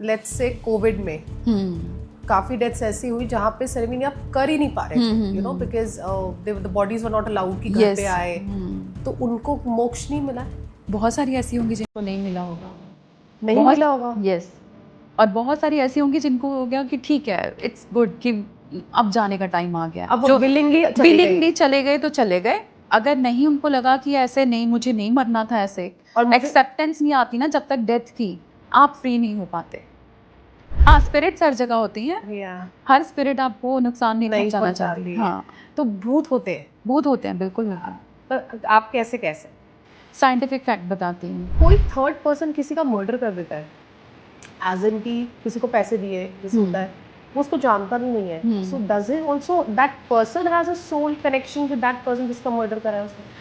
Let's say Covid में काफी deaths ऐसी हुई जहाँ पे सेरेमनी आप कर ही नहीं पा रहे थे, you know, because the bodies were not allowed कि घर पे आए, तो उनको मोक्ष नहीं मिला। बहुत सारी ऐसी होंगी जिनको नहीं मिला होगा, नहीं मिला होगा। यस, और बहुत सारी ऐसी होंगी जिनको हो गया कि ठीक है, इट्स गुड कि अब जाने का टाइम आ गया, अब वो विलिंगली चले गए तो चले गए। अगर नहीं उनको लगा कि ऐसे नहीं, मुझे नहीं मरना था ऐसे, और एक्सेप्टेंस नहीं आती ना जब तक डेथ की, आप फ्री नहीं हो पाते। हाँ, स्पिरिट्स हर जगह होती हैं, हर स्पिरिट आपको नुकसान नहीं पहुंचाना चाहती। हाँ, तो भूत होते हैं बिल्कुल। पर आप कैसे साइंटिफिक फैक्ट बताती हूँ। कोई थर्ड पर्सन किसी का मर्डर कर देता है, एज इन की किसी को पैसे दिए, जैसे होता है, वो उसको जानता भी नहीं है, so does it also that person has a soul connection with that person जिसका मर्डर करा है उसने?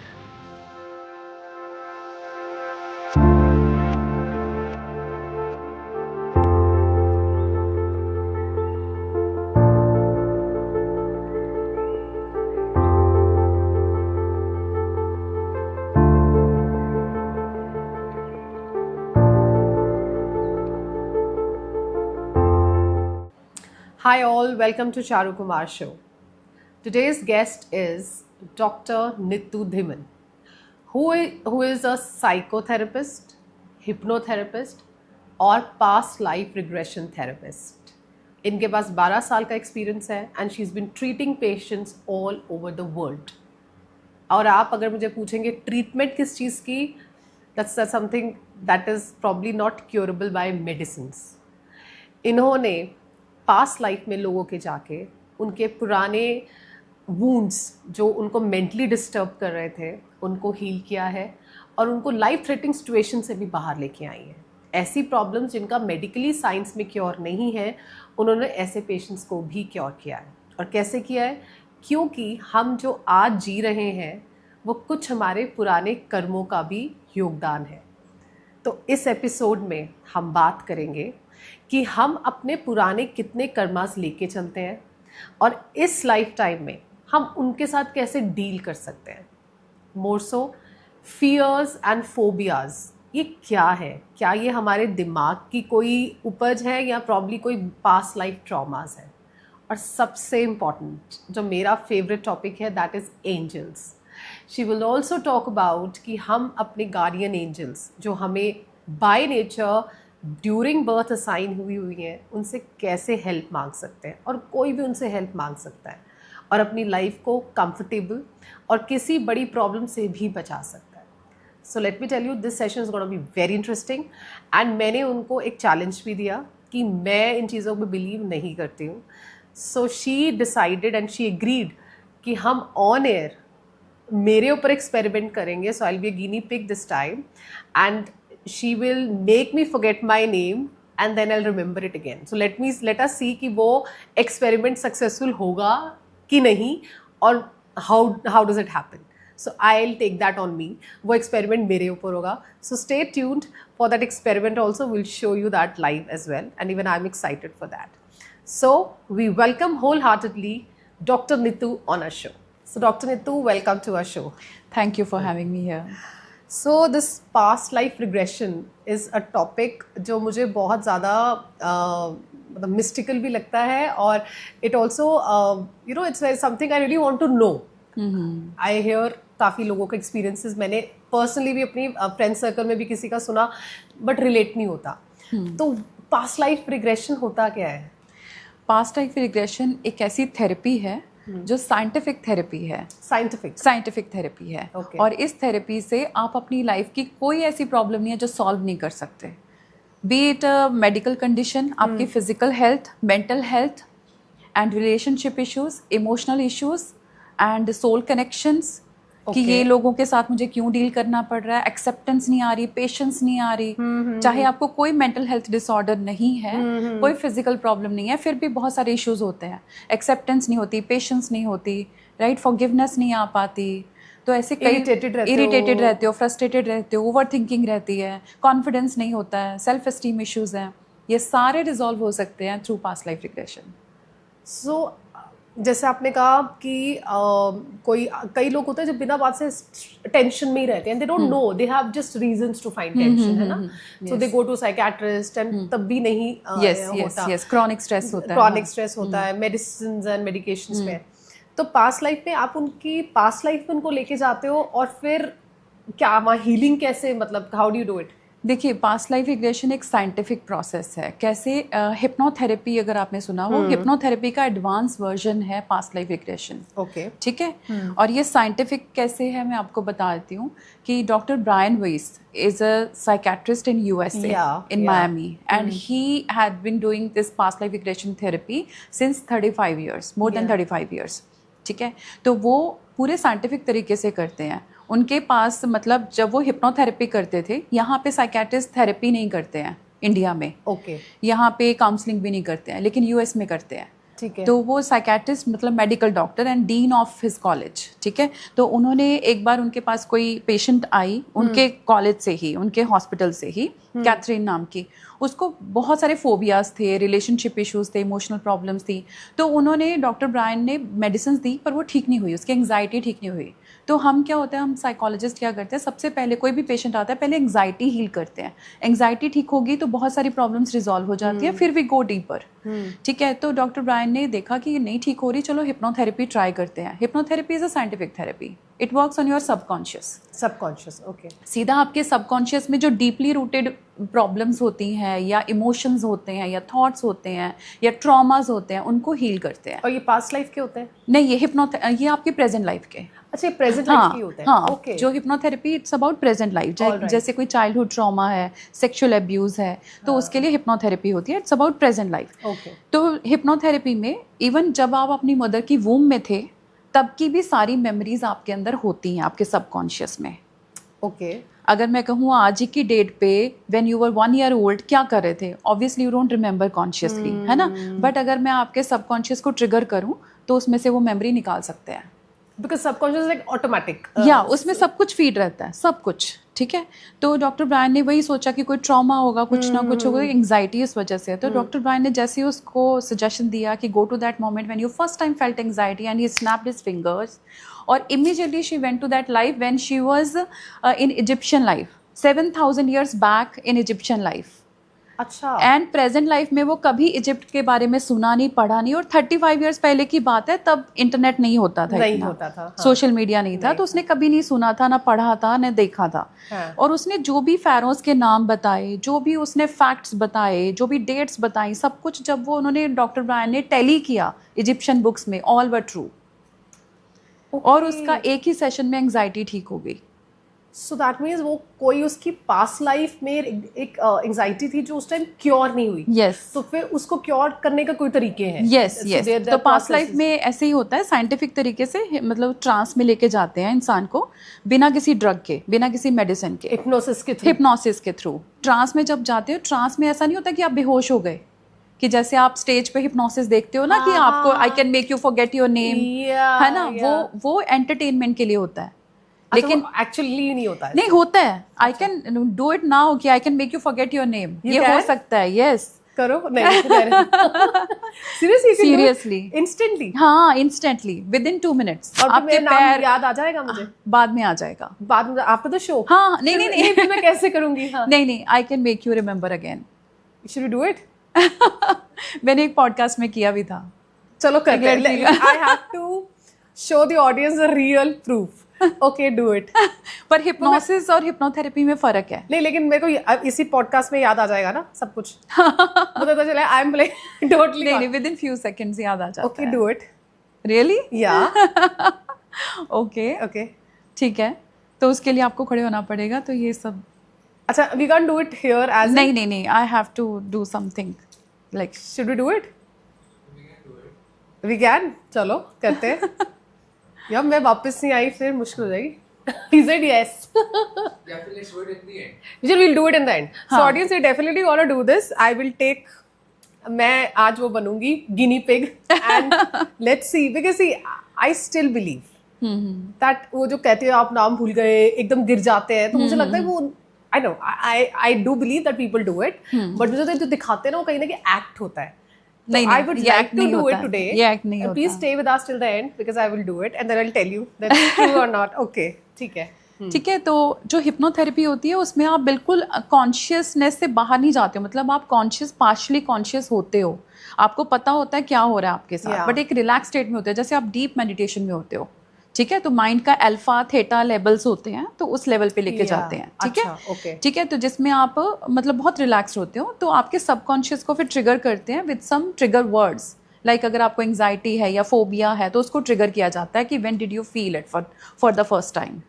Hi all, welcome to Charu Kumar Show. Today's guest is Dr. Nitu Dhiman, who is a psychotherapist, hypnotherapist और past life regression therapist. इनके पास 12 साल का experience है and she's been treating patients all over the world. और आप अगर मुझे पूछेंगे ट्रीटमेंट किस चीज़ की, that's something that is probably not curable by medicines. इन्होंने पास्ट लाइफ में लोगों के जाके उनके पुराने वूंड्स जो उनको मेंटली डिस्टर्ब कर रहे थे उनको हील किया है, और उनको लाइफ थ्रेटनिंग सिचुएशन से भी बाहर लेके आई हैं। ऐसी प्रॉब्लम्स जिनका मेडिकली साइंस में क्योर नहीं है, उन्होंने ऐसे पेशेंट्स को भी क्योर किया है। और कैसे किया है? क्योंकि हम जो आज जी रहे हैं वो कुछ हमारे पुराने कर्मों का भी योगदान है। तो इस एपिसोड में हम बात करेंगे कि हम अपने पुराने कितने कर्मास लेके चलते हैं और इस लाइफ टाइम में हम उनके साथ कैसे डील कर सकते हैं। मोर सो फियर्स एंड फोबियाज, ये क्या है? क्या ये हमारे दिमाग की कोई उपज है या प्रॉब्ली कोई पास्ट लाइफ ट्रॉमास है? और सबसे इम्पॉर्टेंट जो मेरा फेवरेट टॉपिक है, that is angels. She will also talk about कि हम अपने गार्डियन एंजल्स जो हमें by nature during birth assign हुई हैं, उनसे कैसे हेल्प मांग सकते हैं, और कोई भी उनसे हेल्प मांग सकता है और अपनी लाइफ को कंफर्टेबल और किसी बड़ी प्रॉब्लम से भी बचा सकता है। So let me tell you, this session is gonna be very interesting. And मैंने उनको एक चैलेंज भी दिया कि मैं इन चीज़ों में बिलीव नहीं करती हूँ। So she decided and she agreed कि हम ऑन एयर मेरे ऊपर एक्सपेरिमेंट करेंगे। So I will be a guinea pig this time and she will make me forget my name and then I'll remember it again. So let us see कि वो experiment successful होगा कि नहीं, और how does it happen. So I'll take that on me. वो experiment मेरे ऊपर होगा. So stay tuned for that experiment also. We'll show you that live as well, and even I'm excited for that. So we welcome wholeheartedly Dr. Nitu on our show. So Dr. Nitu, welcome to our show. Thank you for having me here. So this past life regression is a topic जो मुझे बहुत ज़्यादा मतलब mystical भी लगता है, और it also you know it's something I really want to know. I hear काफ़ी लोगों के experiences, मैंने personally भी अपनी फ्रेंड सर्कल में भी किसी का सुना, but relate नहीं होता। तो past life regression होता क्या है? Past life regression एक ऐसी थेरेपी है जो साइंटिफिक थेरेपी है। साइंटिफिक थेरेपी है। Okay. और इस थेरेपी से आप अपनी लाइफ की कोई ऐसी प्रॉब्लम नहीं है जो सॉल्व नहीं कर सकते, बी इट मेडिकल कंडीशन, आपकी physical health, mental health and relationship issues, emotional issues and soul connections, कि ये लोगों के साथ मुझे क्यों डील करना पड़ रहा है, एक्सेप्टेंस नहीं आ रही, पेशेंस नहीं आ रही, चाहे आपको कोई मेंटल हेल्थ डिसऑर्डर नहीं है, कोई फिजिकल प्रॉब्लम नहीं है, फिर भी बहुत सारे इश्यूज होते हैं, एक्सेप्टेंस नहीं होती, पेशेंस नहीं होती, राइट, फॉरगिवनेस नहीं आ पाती, तो ऐसे कई इरिटेटेड रहते हो, फ्रस्ट्रेटेड रहते हो, ओवर थिंकिंग रहती है, कॉन्फिडेंस नहीं होता है, सेल्फ एस्टीम इश्यूज हैं, ये सारे रिजॉल्व हो सकते हैं थ्रू पास्ट लाइफ रिग्रेशन। सो जैसे आपने कहा कि कई लोग होते हैं जो बिना बात से टेंशन में ही रहते हैं, they don't know, they have just reasons to find tension, है ना, so they go to psychiatrist and तब भी नहीं होता, क्रॉनिक स्ट्रेस होता है, क्रॉनिक स्ट्रेस होता है, मेडिसिन एंड मेडिकेशंस पे। तो पास्ट लाइफ में आप उनकी पास्ट लाइफ में उनको लेके जाते हो और फिर क्या वहाँ हीलिंग कैसे, मतलब how do you do it? देखिए, पास्ट लाइफ रिग्रेशन एक साइंटिफिक प्रोसेस है। कैसे? हिप्नोथेरेपी अगर आपने सुना हो, हिप्नोथेरेपी का एडवांस वर्जन है पास्ट लाइफ रिग्रेशन। ओके, ठीक है। और ये साइंटिफिक कैसे है मैं आपको बता देती हूँ कि डॉक्टर ब्रायन वेस is a psychiatrist in USA, in Miami, and he had been doing this past life regression therapy since 35 years, more than 35 years. ठीक है, तो वो पूरे साइंटिफिक तरीके से करते हैं। उनके पास मतलब जब वो हिप्नोथेरेपी करते थे, यहाँ पे साइकियाट्रिस्ट थेरेपी नहीं करते हैं इंडिया में, ओके, यहाँ पे काउंसलिंग भी नहीं करते हैं, लेकिन यूएस में करते हैं। ठीक है। तो वो साइकियाट्रिस्ट मतलब medical doctor and dean of his college, ठीक है। तो उन्होंने एक बार उनके पास कोई पेशेंट आई उनके कॉलेज से ही, उनके हॉस्पिटल से ही, कैथरीन नाम की। उसको बहुत सारे फोबियाज थे, रिलेशनशिप इश्यूज थे, इमोशनल प्रॉब्लम्स थी। तो उन्होंने, डॉक्टर ब्रायन ने मेडिसिन दी पर वो ठीक नहीं हुई, उसकी एंग्जाइटी ठीक नहीं हुई। तो हम क्या होता है, हम साइकोलॉजिस्ट क्या करते हैं, सबसे पहले कोई भी पेशेंट आता है पहले एंग्जाइटी हील करते हैं। एंग्जाइटी ठीक होगी तो बहुत सारी प्रॉब्लम्स रिजॉल्व हो जाती है, फिर वी गो डीपर। ठीक है। तो डॉक्टर ब्रायन ने देखा कि ये नहीं ठीक हो रही, चलो हिप्नोथेरेपी ट्राई करते हैं। Hypnotherapy is a scientific therapy, it works on your subconscious. Okay, सीधा आपके सबकॉन्शियस में जो डीपली रूटेड प्रॉब्लम्स होती हैं या इमोशंस होते हैं या थॉट्स होते हैं या ट्रॉमास होते हैं, उनको हील करते हैं। और ये पास्ट लाइफ के होते हैं? नहीं, ये आपके प्रेजेंट लाइफ के। अच्छा, प्रेजेंट लाइफ की होते हैं। हाँ, okay. जो hypnotherapy it's about present life. जैसे कोई चाइल्डहुड ट्रॉमा है, सेक्सुअल अब्यूज है, तो उसके लिए हिप्नोथेरेपी होती है, इट्स अबाउट प्रेजेंट लाइफ। तो हिप्नोथेरेपी में इवन जब आप अपनी मदर की वूम में थे तब की भी सारी मेमोरीज आपके अंदर होती हैं, आपके सबकॉन्शियस में। ओके, अगर मैं कहूँ आज ही की डेट पे when you were 1 year old क्या कर रहे थे, obviously you don't remember consciously, है ना। बट अगर मैं आपके सबकॉन्शियस को ट्रिगर करूँ तो उसमें से वो मेमोरी निकाल सकते हैं, बिकॉज सबकॉन्शियस लाइक ऑटोमेटिक, या उसमें सब कुछ फीड रहता है, सब कुछ। ठीक है। तो डॉक्टर ब्रायन ने वही सोचा कि कोई ट्रॉमा होगा, कुछ ना कुछ होगा, एंग्जाइटी इस वजह से। तो डॉक्टर ब्रायन ने जैसे ही उसको सजेशन दिया कि go to that moment when you first time felt anxiety, and he snapped his fingers, और immediately she went to that life when she was in Egyptian life 7000 years back in Egyptian life. अच्छा। And present life में वो कभी Egypt के बारे में सुना नहीं, पढ़ा नहीं, और 35 years पहले की बात है, तब इंटरनेट नहीं होता था, नहीं होता था, हाँ। सोशल मीडिया नहीं था, तो उसने कभी नहीं सुना था, ना पढ़ा था, ना देखा था। हाँ। और उसने जो भी pharaohs के नाम बताए, जो भी उसने फैक्ट्स बताए, जो भी डेट्स बताई, सब कुछ जब वो उन्होंने डॉक्टर ब्रायन ने टैली किया इजिप्शियन बुक्स में, ऑल वर ट्रू। और उसका एक ही सेशन में एंग्जाइटी ठीक हो गई। सो दैट मीन्स वो कोई उसकी पास्ट लाइफ में एक एंग्जाइटी थी जो उस टाइम क्योर नहीं हुई। यस। तो फिर उसको क्योर करने का कोई तरीके हैं? Yes, yes. तो पास्ट लाइफ में ऐसे ही होता है, साइंटिफिक तरीके से, मतलब ट्रांस में लेके जाते हैं इंसान को, बिना किसी ड्रग के, बिना किसी मेडिसिन के, हिप्नोसिस के थ्रू। ट्रांस में जब जाते हो, ट्रांस में ऐसा नहीं होता कि आप बेहोश हो गए, कि जैसे आप स्टेज पे हिप्नोसिस देखते हो ना, कि आपको आई can make you forget your name, है ना, वो एंटरटेनमेंट के लिए होता है, लेकिन एक्चुअली नहीं होता है। नहीं होता है। I can do it now कि I can make you forget your name, ये हो सकता है। यस, करो। नहीं, सीरियसली इंस्टेंटली? हाँ, इंस्टेंटली, विद इन 2 minutes। और आपके नाम याद आ जाएगा मुझे? बाद में आ जाएगा, बाद में आपका तो शो। हाँ, नहीं फिर मैं कैसे करूंगी? हाँ। नहीं, I can make you remember again. Should we do it? मैंने एक पॉडकास्ट में किया भी था। चलो करते हैं। I have to show the audience the real proof. Okay, do it. पर हिप्नोसिस और हिप्नोथेरेपी में फर्क है। नहीं, लेकिन मेरे को इसी पॉडकास्ट में याद आ जाएगा ना सब कुछ। मुझे तो चले आई एम टोटली नहीं, विद इन फ्यू सेकंड्स याद आ जाता है। Okay, do it. रियली? या। ओके, ठीक है। तो उसके लिए आपको खड़े होना पड़ेगा, तो ये सब। अच्छा, we can do it here as? नहीं, I have to do something like. Should we do it? We can. चलो करते हैं। यार मैं वापस नहीं आई, फिर मुश्किल हो जाएगी। He said yes. Yeah, let's do it in the end. We'll do it in the end. So audience, we definitely gonna do this. I will take. मैं आज वो बनूंगी guinea pig and let's see, because see I still believe that वो जो कहते हैं आप नाम भूल गए, एकदम गिर जाते हैं, तो मुझे लगता है वो I know I do believe that people do it, but मुझे तो जो दिखाते हैं ना वो कहीं ना कहीं एक्ट होता है। नहीं, I नहीं, would ये like act to नहीं do होता it है, today. ये act नहीं Please होता। stay with us till the end because I will do it and then I'll tell you that's true or not. Okay, ठीक है. ठीक है, तो जो हिप्नोथेरेपी होती है उसमें आप बिल्कुल कॉन्शियसनेस से बाहर नहीं जाते हो, मतलब आप पार्शली कॉन्शियस होते हो, आपको पता होता है क्या हो रहा है आपके साथ, Yeah. बट एक रिलैक्स स्टेट में होते हैं, जैसे आप डीप मेडिटेशन में होते हो। ठीक है, तो माइंड का अल्फा थीटा लेवल्स होते हैं, तो उस लेवल पे लेके Yeah. जाते हैं। ठीक अच्छा, है, okay. ठीक है, तो जिसमें आप मतलब बहुत रिलैक्स होते हो, तो आपके सबकॉन्शियस को फिर ट्रिगर करते हैं with some trigger words, like अगर आपको एंग्जाइटी है या फोबिया है तो उसको ट्रिगर किया जाता है कि when did you feel it for the first time.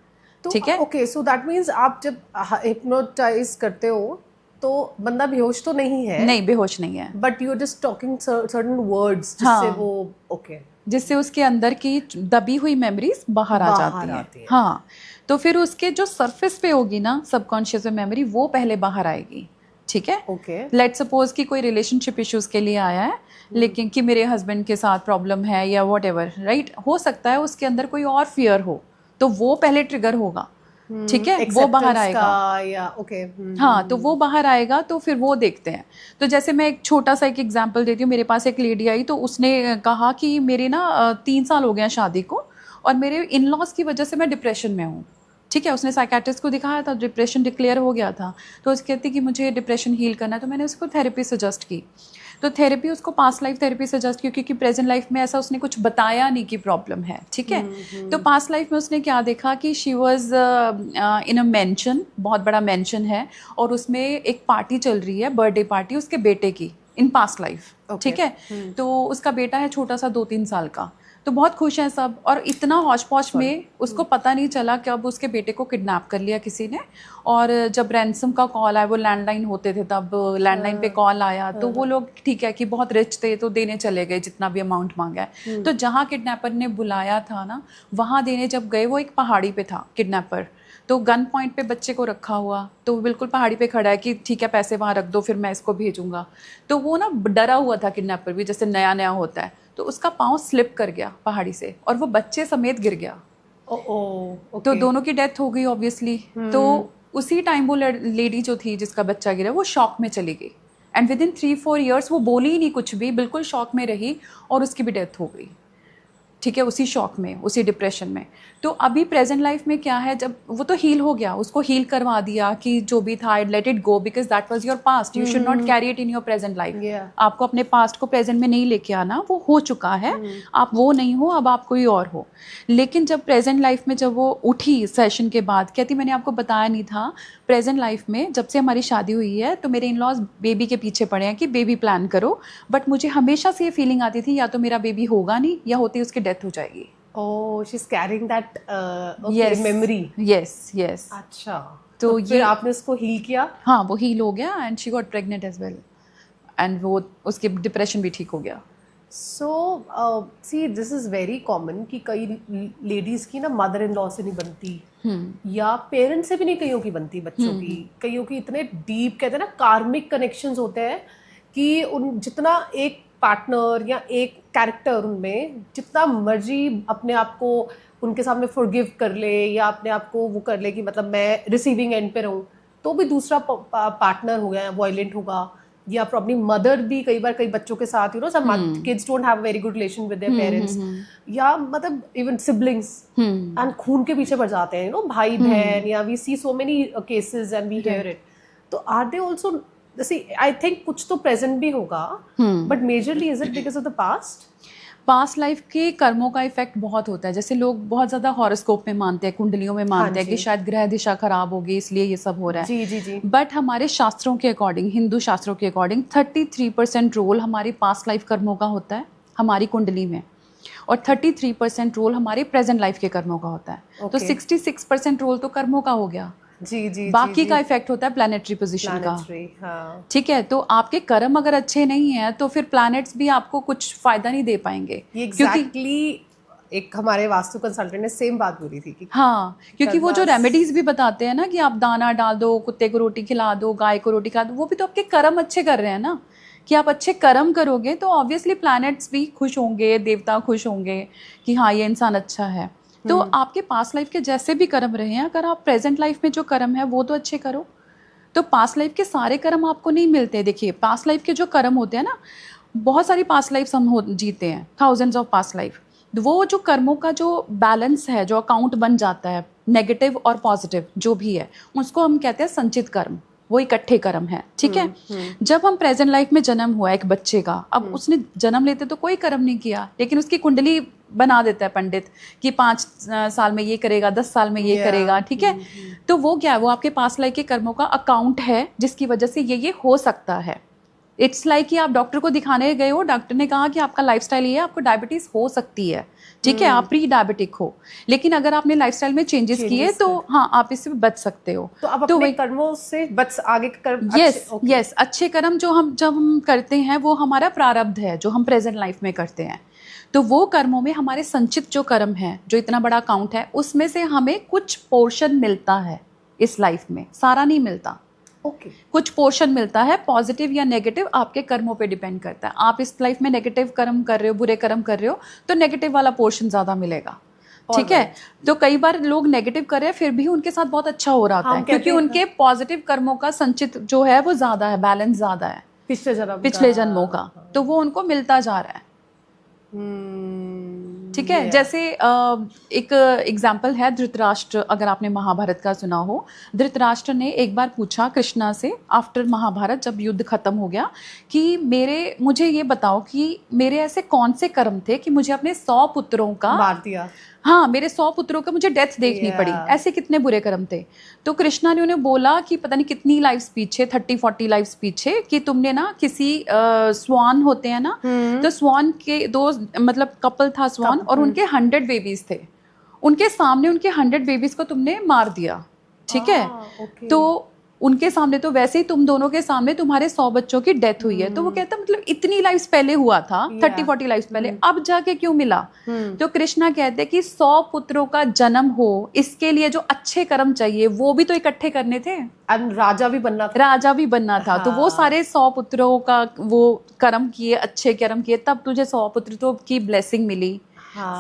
ठीक है, ओके, सो दैट मीन्स आप जब हिप्नोटाइज करते हो तो बंदा बेहोश तो नहीं है, नहीं बेहोश नहीं है, but you are just talking certain words जिससे हाँ। वो ओके जिससे उसके अंदर की दबी हुई मेमोरीज बाहर आ बाहर जाती आती हैं। है। हाँ, तो फिर उसके जो सरफेस पे होगी ना सबकॉन्शियस मेमोरी, वो पहले बाहर आएगी। ठीक है, ओके लेट सपोज कि कोई रिलेशनशिप इश्यूज के लिए आया है, लेकिन कि मेरे हस्बैंड के साथ प्रॉब्लम है या वॉट एवर, राइट, हो सकता है उसके अंदर कोई और फियर हो, तो वो पहले ट्रिगर होगा। ठीक है, वो बाहर आएगा या ओके हाँ, तो वो बाहर आएगा, तो फिर वो देखते हैं। तो जैसे मैं एक छोटा सा एक एग्जांपल देती हूँ, मेरे पास एक लेडी आई, तो उसने कहा कि मेरे ना 3 साल हो गए हैं शादी को, और मेरे इन लॉज की वजह से मैं डिप्रेशन में हूँ। ठीक है, उसने साइकेट्रिस्ट को दिखाया था, डिप्रेशन डिक्लेयर हो गया था, तो उसकी कहती कि मुझे डिप्रेशन हील करना है, तो मैंने उसको थेरेपी सजेस्ट की। तो थेरेपी उसको पास्ट लाइफ थेरेपी सजेस्ट की, क्योंकि प्रेजेंट लाइफ में ऐसा उसने कुछ बताया नहीं कि प्रॉब्लम है। ठीक है, तो पास्ट लाइफ में उसने क्या देखा कि she was in a mention, बहुत बड़ा मेंशन है, और उसमें एक पार्टी चल रही है, बर्थडे पार्टी उसके बेटे की, इन पास्ट लाइफ। ठीक है, तो उसका बेटा है छोटा सा 2-3 साल का, तो बहुत खुश हैं सब, और इतना हौच पौच में उसको पता नहीं चला कि अब उसके बेटे को किडनैप कर लिया किसी ने। और जब रैंसम का कॉल आया, वो लैंडलाइन होते थे तब, लैंडलाइन पे कॉल आया, तो वो लोग ठीक है कि बहुत रिच थे तो देने चले गए जितना भी अमाउंट मांगा है। तो जहाँ किडनैपर ने बुलाया था ना, वहाँ देने जब गए, वो एक पहाड़ी पे था किडनैपर, तो गन पॉइंट पे बच्चे को रखा हुआ, तो वो बिल्कुल पहाड़ी पे खड़ा है कि ठीक है पैसे वहाँ रख दो, फिर मैं इसको भेजूंगा। तो वो ना डरा हुआ था किडनैपर भी, जैसे नया नया होता है, तो उसका पाँव स्लिप कर गया पहाड़ी से, और वो बच्चे समेत गिर गया। तो दोनों की डेथ हो गई ऑब्वियसली। तो उसी टाइम वो लेडी जो थी जिसका बच्चा गिरा, वो शॉक में चली गई, एंड विद इन 3-4 ईयर्स वो बोली ही नहीं कुछ भी, बिल्कुल शॉक में रही, और उसकी भी डेथ हो गई। ठीक है, उसी शॉक में, उसी डिप्रेशन में। तो अभी प्रेजेंट लाइफ में क्या है, जब वो तो हील हो गया, उसको हील करवा दिया कि जो भी था, let it go, because that was your past, you should not carry it in your present life. आपको अपने पास्ट को प्रेजेंट में नहीं लेके आना, वो हो चुका है, आप वो नहीं हो, अब आप कोई और हो। लेकिन जब प्रेजेंट लाइफ में जब वो उठी सेशन के बाद, कहती मैंने आपको बताया नहीं था, प्रेजेंट लाइफ में जब से हमारी शादी हुई है, तो मेरे इन लॉज बेबी के पीछे पड़े हैं कि बेबी प्लान करो, बट मुझे हमेशा से ये फीलिंग आती थी या तो मेरा बेबी होगा नहीं, या होती उसकी डेथ हो जाएगी। Oh, she's carrying that Yes. memory. Yes, yes. अच्छा, तो फिर आपने उसको हील किया? हाँ, वो हील हो गया, and she got pregnant as well, and वो उसके डिप्रेशन भी ठीक हो गया। So, see, this is very common कि कई लेडीज की ना मदर इन लॉ से नहीं बनती, या पेरेंट्स से भी नहीं कईयों की बनती, बच्चों की, कईयों की इतने डीप, कहते हैं ना, कार्मिक कनेक्शंस होते हैं कि उन जितना एक पार्टनर या एक कैरेक्टर उनमें जितना मर्जी अपने आप को उनके सामने फॉरगिव कर ले, या अपने आप को वो कर ले कि मतलब मैं रिसीविंग एंड पे रहूँ, तो भी दूसरा पार्टनर हो गया वायलेंट होगा, या प्रॉब्ली मदर भी कई बार कई बच्चों के साथ, you know, some kids don't have very good relation with their parents, या मतलब इवन सिबलिंग्स एंड खून के पीछे पड़ जाते हैं, यू नो, भाई बहन, या we see so many cases and we hear it. तो are they also, I think कुछ तो प्रेजेंट भी होगा, but majorly is it because of the past life के कर्मों का इफेक्ट बहुत होता है। जैसे लोग बहुत ज्यादा हॉरोस्कोप में मानते हैं, कुंडलियों में मानते हैं कि शायद ग्रह दिशा खराब होगी इसलिए ये सब हो रहा है। जी जी जी। बट हमारे शास्त्रों के अकॉर्डिंग, हिंदू शास्त्रों के अकॉर्डिंग 33% रोल हमारी पास्ट लाइफ कर्मों का होता है हमारी कुंडली में, और 33% रोल हमारे प्रेजेंट लाइफ के कर्मों का होता है। तो 66% रोल तो कर्मों का हो गया। जी जी। बाकी का इफेक्ट होता है प्लैनेटरी पोजीशन का। हाँ। ठीक है, तो आपके कर्म अगर अच्छे नहीं है तो फिर प्लैनेट्स भी आपको कुछ फायदा नहीं दे पाएंगे। एग्जैक्टली एक हमारे वास्तु कंसल्टेंट ने सेम बात बोली थी कि हाँ, क्योंकि वो जो रेमेडीज भी बताते हैं ना कि आप दाना डाल दो, कुत्ते को रोटी खिला दो, गाय को रोटी खिला दो, वो भी तो आपके कर्म अच्छे कर रहे हैं ना, कि आप अच्छे कर्म करोगे तो ऑब्वियसली प्लैनेट्स भी खुश होंगे, देवता खुश होंगे कि हाँ ये इंसान अच्छा है। तो आपके पास्ट लाइफ के जैसे भी कर्म रहे हैं, अगर आप प्रेजेंट लाइफ में जो कर्म है वो तो अच्छे करो, तो पास्ट लाइफ के सारे कर्म आपको नहीं मिलते। देखिए, पास्ट लाइफ के जो कर्म होते हैं ना, बहुत सारी पास्ट लाइफ हम जीते हैं, थाउजेंड्स ऑफ पास्ट लाइफ। वो जो कर्मों का जो बैलेंस है, जो अकाउंट बन जाता है, नेगेटिव और पॉजिटिव जो भी है, उसको हम कहते हैं संचित कर्म, वो इकट्ठे कर्म है, ठीक है। जब हम प्रेजेंट लाइफ में जन्म हुआ एक बच्चे का, अब उसने जन्म लेते तो कोई कर्म नहीं किया, लेकिन उसकी कुंडली बना देता है पंडित कि 5 साल में ये करेगा, 10 साल में ये करेगा, ठीक है। तो वो क्या है, वो आपके पास्ट लाइफ के कर्मों का अकाउंट है, जिसकी वजह से ये हो सकता है। इट्स लाइक कि आप डॉक्टर को दिखाने गए हो, डॉक्टर ने कहा कि आपका लाइफस्टाइल ये है, आपको डायबिटीज हो सकती है, ठीक है, आप प्री डायबिटिक हो, लेकिन अगर आपने लाइफस्टाइल में चेंजेस किए तो हाँ, आप इससे बच सकते हो। तो आप अपने कर्मों से बच आगे कर्म, यस, अच्छे कर्म जब हम करते हैं वो हमारा प्रारब्ध है, जो हम प्रेजेंट लाइफ में करते हैं। तो वो कर्मों में हमारे संचित जो कर्म है, जो इतना बड़ा अकाउंट है, उसमें से हमें कुछ पोर्शन मिलता है इस लाइफ में, सारा नहीं मिलता। कुछ पोर्शन मिलता है, पॉजिटिव या नेगेटिव आपके कर्मों पे डिपेंड करता है। आप इस लाइफ में नेगेटिव कर्म कर रहे हो, बुरे कर्म कर रहे हो, तो नेगेटिव वाला पोर्शन ज्यादा मिलेगा, ठीक है। तो कई बार लोग नेगेटिव कर रहे हैं फिर भी उनके साथ बहुत अच्छा हो रहा है, क्योंकि उनके पॉजिटिव कर्मों का संचित जो है वो ज्यादा है, बैलेंस ज्यादा है पिछले जन्मों का, तो वो उनको मिलता जा रहा है, ठीक है। जैसे एक एग्जाम्पल है धृतराष्ट्र, अगर आपने महाभारत का सुना हो। धृतराष्ट्र ने एक बार पूछा कृष्णा से, आफ्टर महाभारत जब युद्ध खत्म हो गया, कि मुझे ये बताओ कि मेरे ऐसे कौन से कर्म थे कि मुझे अपने 100 पुत्रों का मार दिया, हाँ, मेरे 100 पुत्रों का मुझे डेथ देखनी पड़ी, ऐसे कितने बुरे कर्म थे। तो कृष्णा ने उन्हें बोला कि पता नहीं कितनी लाइफ्स पीछे, 30-40 लाइफ्स पीछे, कि तुमने ना किसी स्वान होते हैं ना, तो स्वान के 2 मतलब कपल था स्वान, और उनके 100 बेबीज थे, उनके सामने उनके 100 बेबीज को तुमने मार दिया, ठीक है। तो उनके सामने, तो वैसे ही तुम दोनों के सामने तुम्हारे 100 बच्चों की डेथ हुई है। तो वो कहता मतलब इतनी लाइफ्स पहले हुआ था, 30-40 लाइफ्स पहले, अब जाके क्यों मिला। तो कृष्णा कहते हैं कि 100 पुत्रों का जन्म हो, इसके लिए जो अच्छे कर्म चाहिए वो भी तो इकट्ठे करने थे, राजा भी बनना था। तो वो सारे 100 पुत्रों का वो कर्म किए, अच्छे कर्म किए, तब तुझे 100 पुत्र की ब्लेसिंग मिली,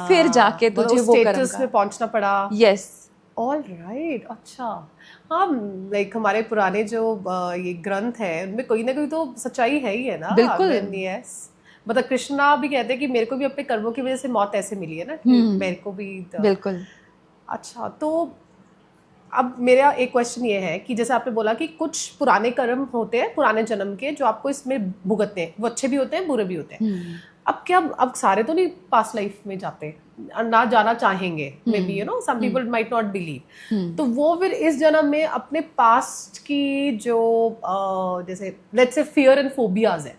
फिर जाके तुझे वो कर्म में पहुंचना पड़ा। यस, ऑल राइट, अच्छा। हाँ, लाइक हमारे पुराने जो ये ग्रंथ है उनमें कोई ना कोई तो सच्चाई है ही है ना। बिल्कुल, यस। मतलब कृष्णा भी कहते हैं कि मेरे को भी अपने कर्मों की वजह से मौत ऐसे मिली है ना, मेरे को भी बिल्कुल। अच्छा, तो अब मेरा एक क्वेश्चन ये है कि जैसे आपने बोला कि कुछ पुराने कर्म होते हैं पुराने जन्म के, जो आपको इसमें भुगतते हैं, वो अच्छे भी होते हैं बुरे भी होते हैं। अब क्या, अब सारे तो नहीं पास्ट लाइफ में जाते, ना जाना चाहेंगे, maybe, you know, some people might not believe, तो वो फिर इस जन्म में अपने पास्ट की जो जैसे let's say fear and phobias है,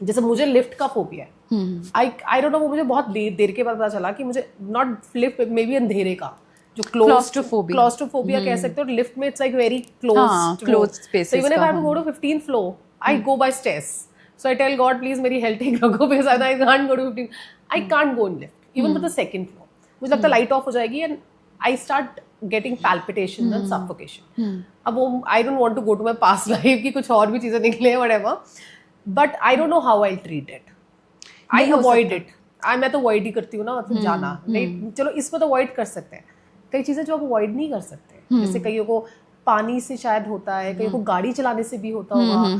जैसे मुझे लिफ्ट का फोबिया है, आई डोंट नो, वो मुझे बहुत देर के बाद पता चला कि मुझे नॉट लिफ्ट, मे बी अंधेरे का जो क्लोस्ट्रोफोबिया कह सकते हो, लिफ्ट में it's like very closed space, so even if I have to go to 15th floor I go by stairs, so I tell God please मेरी हेल्थ ठीक रखो, because I can't go to 15, I can't go in lift even for the second floor, मुझे लगता है light of हो जाएगी and I start getting palpitations and suffocation। अब वो I don't want to go to my past life की कुछ और भी चीजें निकले whatever, but I don't know how I'll treat it, I avoid it, मैं तो अवॉइड ही करती हूँ ना, मतलब जाना नहीं, चलो इसमें तो अवॉइड कर सकते हैं, कई चीजें जो आप अवॉइड नहीं कर सकते, जैसे कईयों को पानी से शायद होता है, कहीं को गाड़ी चलाने से भी होता होगा,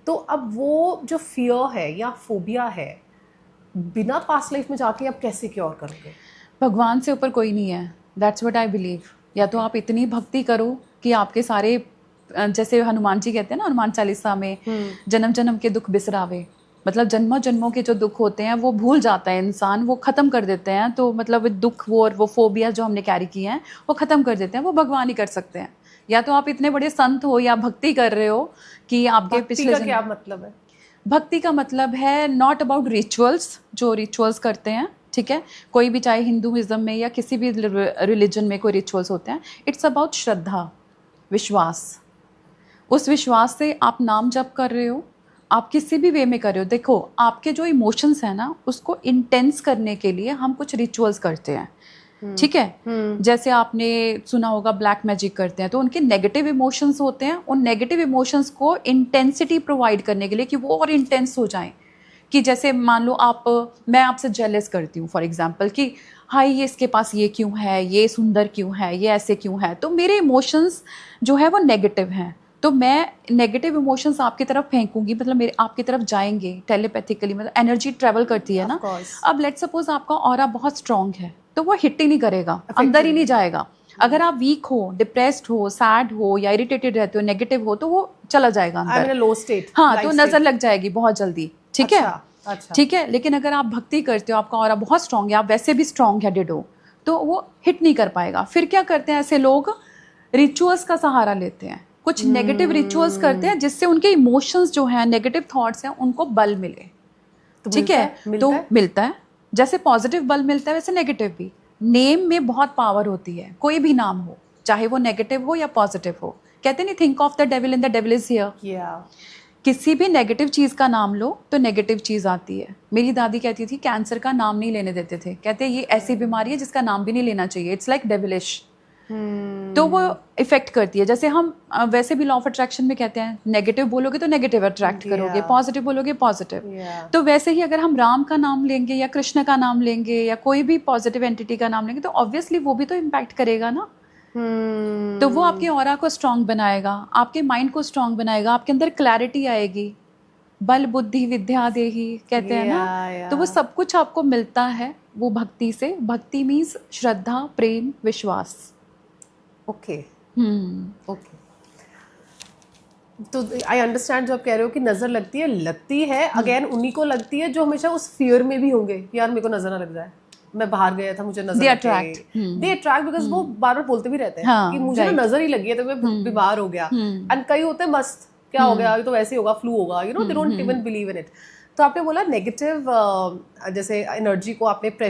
तो अब वो जो फियर है या फोबिया है, बिना पास्ट लाइफ में जाके आप कैसे क्योर करोगे। भगवान से ऊपर कोई नहीं है, दैट्स व्हाट आई बिलीव। या तो आप इतनी भक्ति करो कि आपके सारे, जैसे हनुमान जी कहते हैं ना हनुमान चालीसा में, जन्म जन्म के दुख बिसरावे, मतलब जन्मों जन्मों के जो दुख होते हैं वो भूल जाता है इंसान, वो ख़त्म कर देते हैं। तो मतलब दुख वो और वो फोबिया जो हमने कैरी किए हैं वो ख़त्म कर देते हैं, वो भगवान ही कर सकते हैं। या तो आप इतने बड़े संत हो या भक्ति कर रहे हो कि आपके पिछले का क्या मतलब है। भक्ति का मतलब है नॉट अबाउट रिचुअल्स, जो रिचुअल्स करते हैं, ठीक है, कोई भी, चाहे हिंदुइज्म में या किसी भी रिलीजन में कोई रिचुअल्स होते हैं, इट्स अबाउट श्रद्धा, विश्वास। उस विश्वास से आप नाम जप कर रहे हो, आप किसी भी वे में कर रहे हो। देखो आपके जो इमोशंस हैं ना, उसको इंटेंस करने के लिए हम कुछ रिचुअल्स करते हैं, ठीक है। जैसे आपने सुना होगा ब्लैक मैजिक करते हैं, तो उनके नेगेटिव इमोशंस होते हैं, उन नेगेटिव इमोशंस को इंटेंसिटी प्रोवाइड करने के लिए कि वो और इंटेंस हो जाएं। कि जैसे मान लो मैं आपसे जेलस करती हूँ फॉर एग्जांपल, कि हाय ये इसके पास ये क्यों है, ये सुंदर क्यों है, ये ऐसे क्यों है, तो मेरे इमोशंस जो है वो नेगेटिव हैं, तो मैं नेगेटिव इमोशंस आपकी तरफ फेंकूंगी, मतलब मेरे आपकी तरफ जाएंगे टेलीपैथिकली, मतलब एनर्जी ट्रेवल करती है ना। Of course. अब लेट्स सपोज आपका ऑरा बहुत स्ट्रांग है तो वो हिट ही नहीं करेगा, अंदर ही नहीं जाएगा। अगर आप वीक हो, डिप्रेस्ड हो, सैड हो या इरिटेटेड रहते हो, नेगेटिव हो, तो वो चला जाएगा I'm in अंदर। a low state. हाँ, life तो state. नजर लग जाएगी बहुत जल्दी, ठीक है। अच्छा। ठीक है, लेकिन अगर आप भक्ति करते हो, आपका ऑरा बहुत स्ट्रांग है, आप वैसे भी स्ट्रांग हेडेड हो, तो वो हिट नहीं कर पाएगा। फिर क्या करते हैं ऐसे लोग? रिचुअल्स का सहारा लेते हैं, कुछ नेगेटिव रिचुअल्स करते हैं जिससे उनके इमोशंस जो हैं, नेगेटिव थॉट्स हैं, उनको बल मिले। तो ठीक है, तो मिलता है। जैसे पॉजिटिव बल मिलता है वैसे नेगेटिव भी। नेम में बहुत पावर होती है, कोई भी नाम हो, चाहे वो नेगेटिव हो या पॉजिटिव हो। कहते नहीं, think of the devil and the devil is here. किसी भी नेगेटिव चीज का नाम लो तो नेगेटिव चीज आती है। मेरी दादी कहती थी कैंसर का नाम नहीं लेने देते थे, कहते ये ऐसी बीमारी है जिसका नाम भी नहीं लेना चाहिए, इट्स लाइक डेविलिश। तो वो इफेक्ट करती है। जैसे हम वैसे भी लॉ ऑफ अट्रैक्शन में कहते हैं, नेगेटिव बोलोगे तो नेगेटिव अट्रैक्ट करोगे, पॉजिटिव बोलोगे पॉजिटिव। तो वैसे ही अगर हम राम का नाम लेंगे या कृष्ण का नाम लेंगे या कोई भी पॉजिटिव एंटिटी का नाम लेंगे तो ऑब्वियसली वो भी तो इम्पैक्ट करेगा ना। तो वो आपके ऑरा को स्ट्रांग बनाएगा, आपके माइंड को स्ट्रांग बनाएगा, आपके अंदर क्लैरिटी आएगी। बल बुद्धि विद्या देही कहते हैं ना। तो वो सब कुछ आपको मिलता है वो भक्ति से। भक्ति मीन्स श्रद्धा, प्रेम, विश्वास। ओके। तो आई अंडरस्टैंड जो आप कह रहे हो कि नजर लगती है अगेन उन्हीं को लगती है जो हमेशा उस फियर में भी होंगे, यार मेरे को नजर ना लग जाए, मैं बाहर गया था मुझे नजर दे अट्रैक्ट बिकॉज वो बार बार बोलते भी रहते हैं कि मुझे ना नजर ही लगी है तो मैं बीमार हो गया। एंड कई होते हैं मस्त, क्या हो गया, तो वैसे ही होगा, फ्लू होगा, you know, they don't even believe in it. तो आपने बोला नेगेटिव जैसे एनर्जी को आपने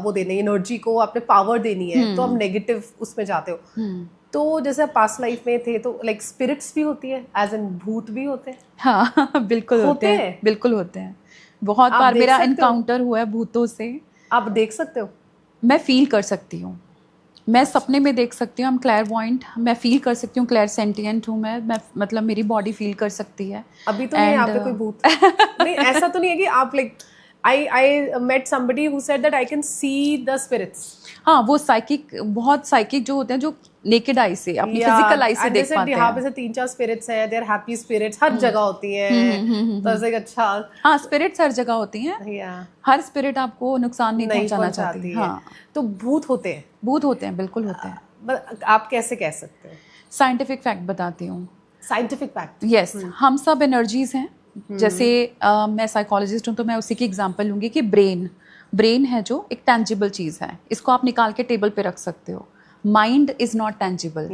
वो देनी है, एनर्जी को आपने पावर देनी है, तो आप नेगेटिव उसमें जाते हो। तो जैसे पास्ट लाइफ में थे तो लाइक स्पिरिट्स भी होती है, एज इन भूत भी होते हैं? हाँ बिल्कुल होते हैं, बिल्कुल होते हैं। बहुत बार मेरा एनकाउंटर हुआ है भूतों से। आप देख सकते हो? मैं फील कर सकती हूँ, मैं सपने में देख सकती हूँ, I'm clairvoyant, मैं फील कर सकती हूँ, clairsentient हूँ मैं मतलब मेरी बॉडी फील कर सकती है। अभी तो नहीं आप पे कोई भूत नहीं, ऐसा तो नहीं है कि आप like I met somebody who said that I can see the spirits. हाँ, वो साइकिक, बहुत साइकिक जो होते हैं, जो नेकेड आई से, अपनी फिजिकल आई से देख पाते हैं। यहाँ पे से 3-4 स्पिरिट्स हैं, देयर हैप्पी स्पिरिट्स, हर जगह होती हैं। तो ऐसे अच्छा, हाँ स्पिरिट्स हर जगह होती हैं, हर स्पिरिट आपको नुकसान नहीं पहुंचाना चाहती। हाँ, तो भूत होते हैं? भूत होते हैं, बिल्कुल होते हैं। आप कैसे कह सकते हो? साइंटिफिक फैक्ट बताती हूँ। Scientific fact? यस, हम सब एनर्जीज हैं। जैसे मैं साइकोलॉजिस्ट हूँ तो मैं उसी की एग्जांपल लूंगी कि ब्रेन है जो एक टेंजिबल चीज़ है, इसको आप निकाल के टेबल पे रख सकते हो। Mind is not tangible,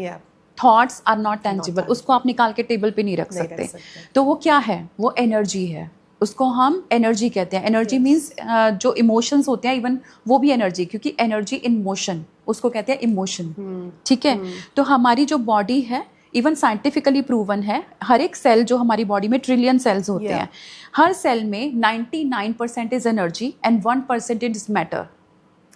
thoughts are not tangible, उसको आप निकाल के टेबल पे नहीं रख सकते। तो वो क्या है? वो एनर्जी है, उसको हम एनर्जी कहते हैं। एनर्जी मीन्स जो इमोशंस होते हैं, इवन वो भी एनर्जी, क्योंकि एनर्जी इन मोशन, उसको कहते हैं इमोशन। ठीक है, तो हमारी जो बॉडी है, इवन साइंटिफिकली प्रूवन है, हर एक सेल जो हमारी बॉडी में ट्रिलियन सेल्स होते हैं, हर सेल में 99% is energy and 1% is matter.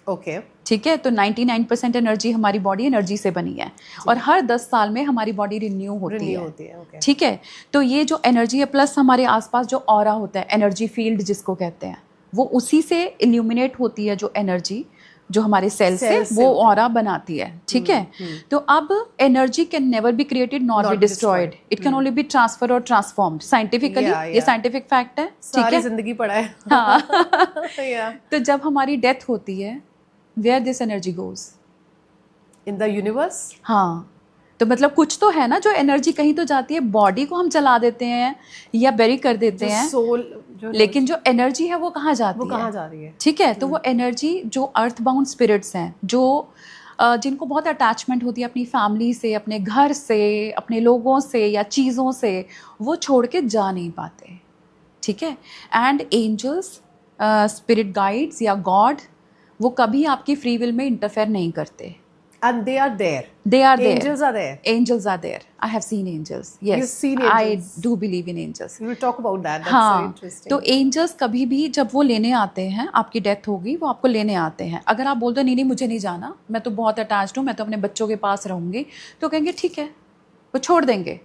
Okay, ठीक है, तो 99% एनर्जी, हमारी बॉडी एनर्जी से बनी है और हर 10 साल में हमारी बॉडी रिन्यू होती है। ठीक है, तो ये जो एनर्जी है, प्लस हमारे आसपास जो ऑरा होता है, एनर्जी फील्ड जिसको कहते हैं, वो उसी से इल्यूमिनेट होती है। जो एनर्जी जो हमारे सेल से वो ऑरा बनाती है। ठीक है, तो अब energy can never be created not be destroyed, it can only be transfer और ट्रांसफॉर्म्ड। साइंटिफिकली ये साइंटिफिक फैक्ट है। ठीक है, जिंदगी पढ़ा है। हाँ। तो जब हमारी डेथ होती है, where this energy goes? In the universe. हाँ, तो मतलब कुछ तो है ना, जो एनर्जी कहीं तो जाती है। बॉडी को हम जला देते हैं या बेरी कर देते हैं, सोल, लेकिन जो एनर्जी है वो कहाँ जाती है? वो कहाँ जा रही है? ठीक है, तो वो एनर्जी जो अर्थ बाउंड स्पिरिट्स हैं, जो जिनको बहुत अटैचमेंट होती है अपनी फैमिली से, अपने घर से, अपने लोगों से या चीज़ों से, वो छोड़ के जा नहीं पाते। ठीक है, एंड एंजल्स, स्पिरिट गाइड्स या गॉड, वो कभी आपकी फ्री विल में इंटरफेयर नहीं करते। And they are there. They are there. Angels are there. Angels are there. I have seen angels. Yes. You've seen angels. I do believe in angels. We will talk about that. That's हाँ, very interesting. तो angels कभी भी जब वो लेने आते हैं, आपकी डेथ होगी, वो आपको लेने आते हैं। अगर आप बोल दो नहीं मुझे नहीं जाना, मैं तो बहुत अटैच्ड हूँ, मैं तो अपने बच्चों के पास रहूँगी, तो कहेंगे ठीक है, वो छोड़ देंगे,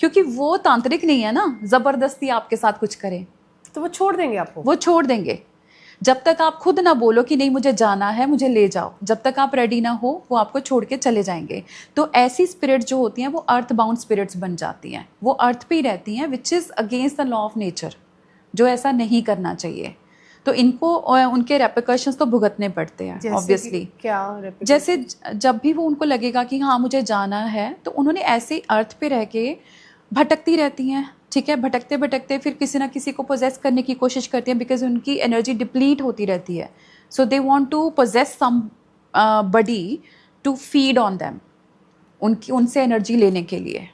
क्योंकि वो तांत्रिक नहीं है ना, ज़बरदस्ती आपके साथ कुछ करें, तो वो छोड़ देंगे आपको। वो छोड़ देंगे। जब तक आप खुद ना बोलो कि नहीं मुझे जाना है, मुझे ले जाओ, जब तक आप रेडी ना हो वो आपको छोड़ के चले जाएंगे। तो ऐसी स्पिरिट जो होती हैं वो अर्थ बाउंड स्पिरिट्स बन जाती हैं, वो अर्थ पे ही रहती हैं, which is against the law of nature, जो ऐसा नहीं करना चाहिए। तो इनको उनके रेपिकर्शंस तो भुगतने पड़ते हैं ऑब्वियसली। क्या जैसे जब भी वो उनको लगेगा कि हाँ मुझे जाना है, तो उन्होंने ऐसे अर्थ पे रह के भटकती रहती हैं, ठीक है, भटकते भटकते फिर किसी ना किसी को पोजेस करने की कोशिश करती हैं, बिकॉज उनकी एनर्जी डिप्लीट होती रहती है। So they want to possess somebody to feed on them, उनसे एनर्जी लेने के लिए।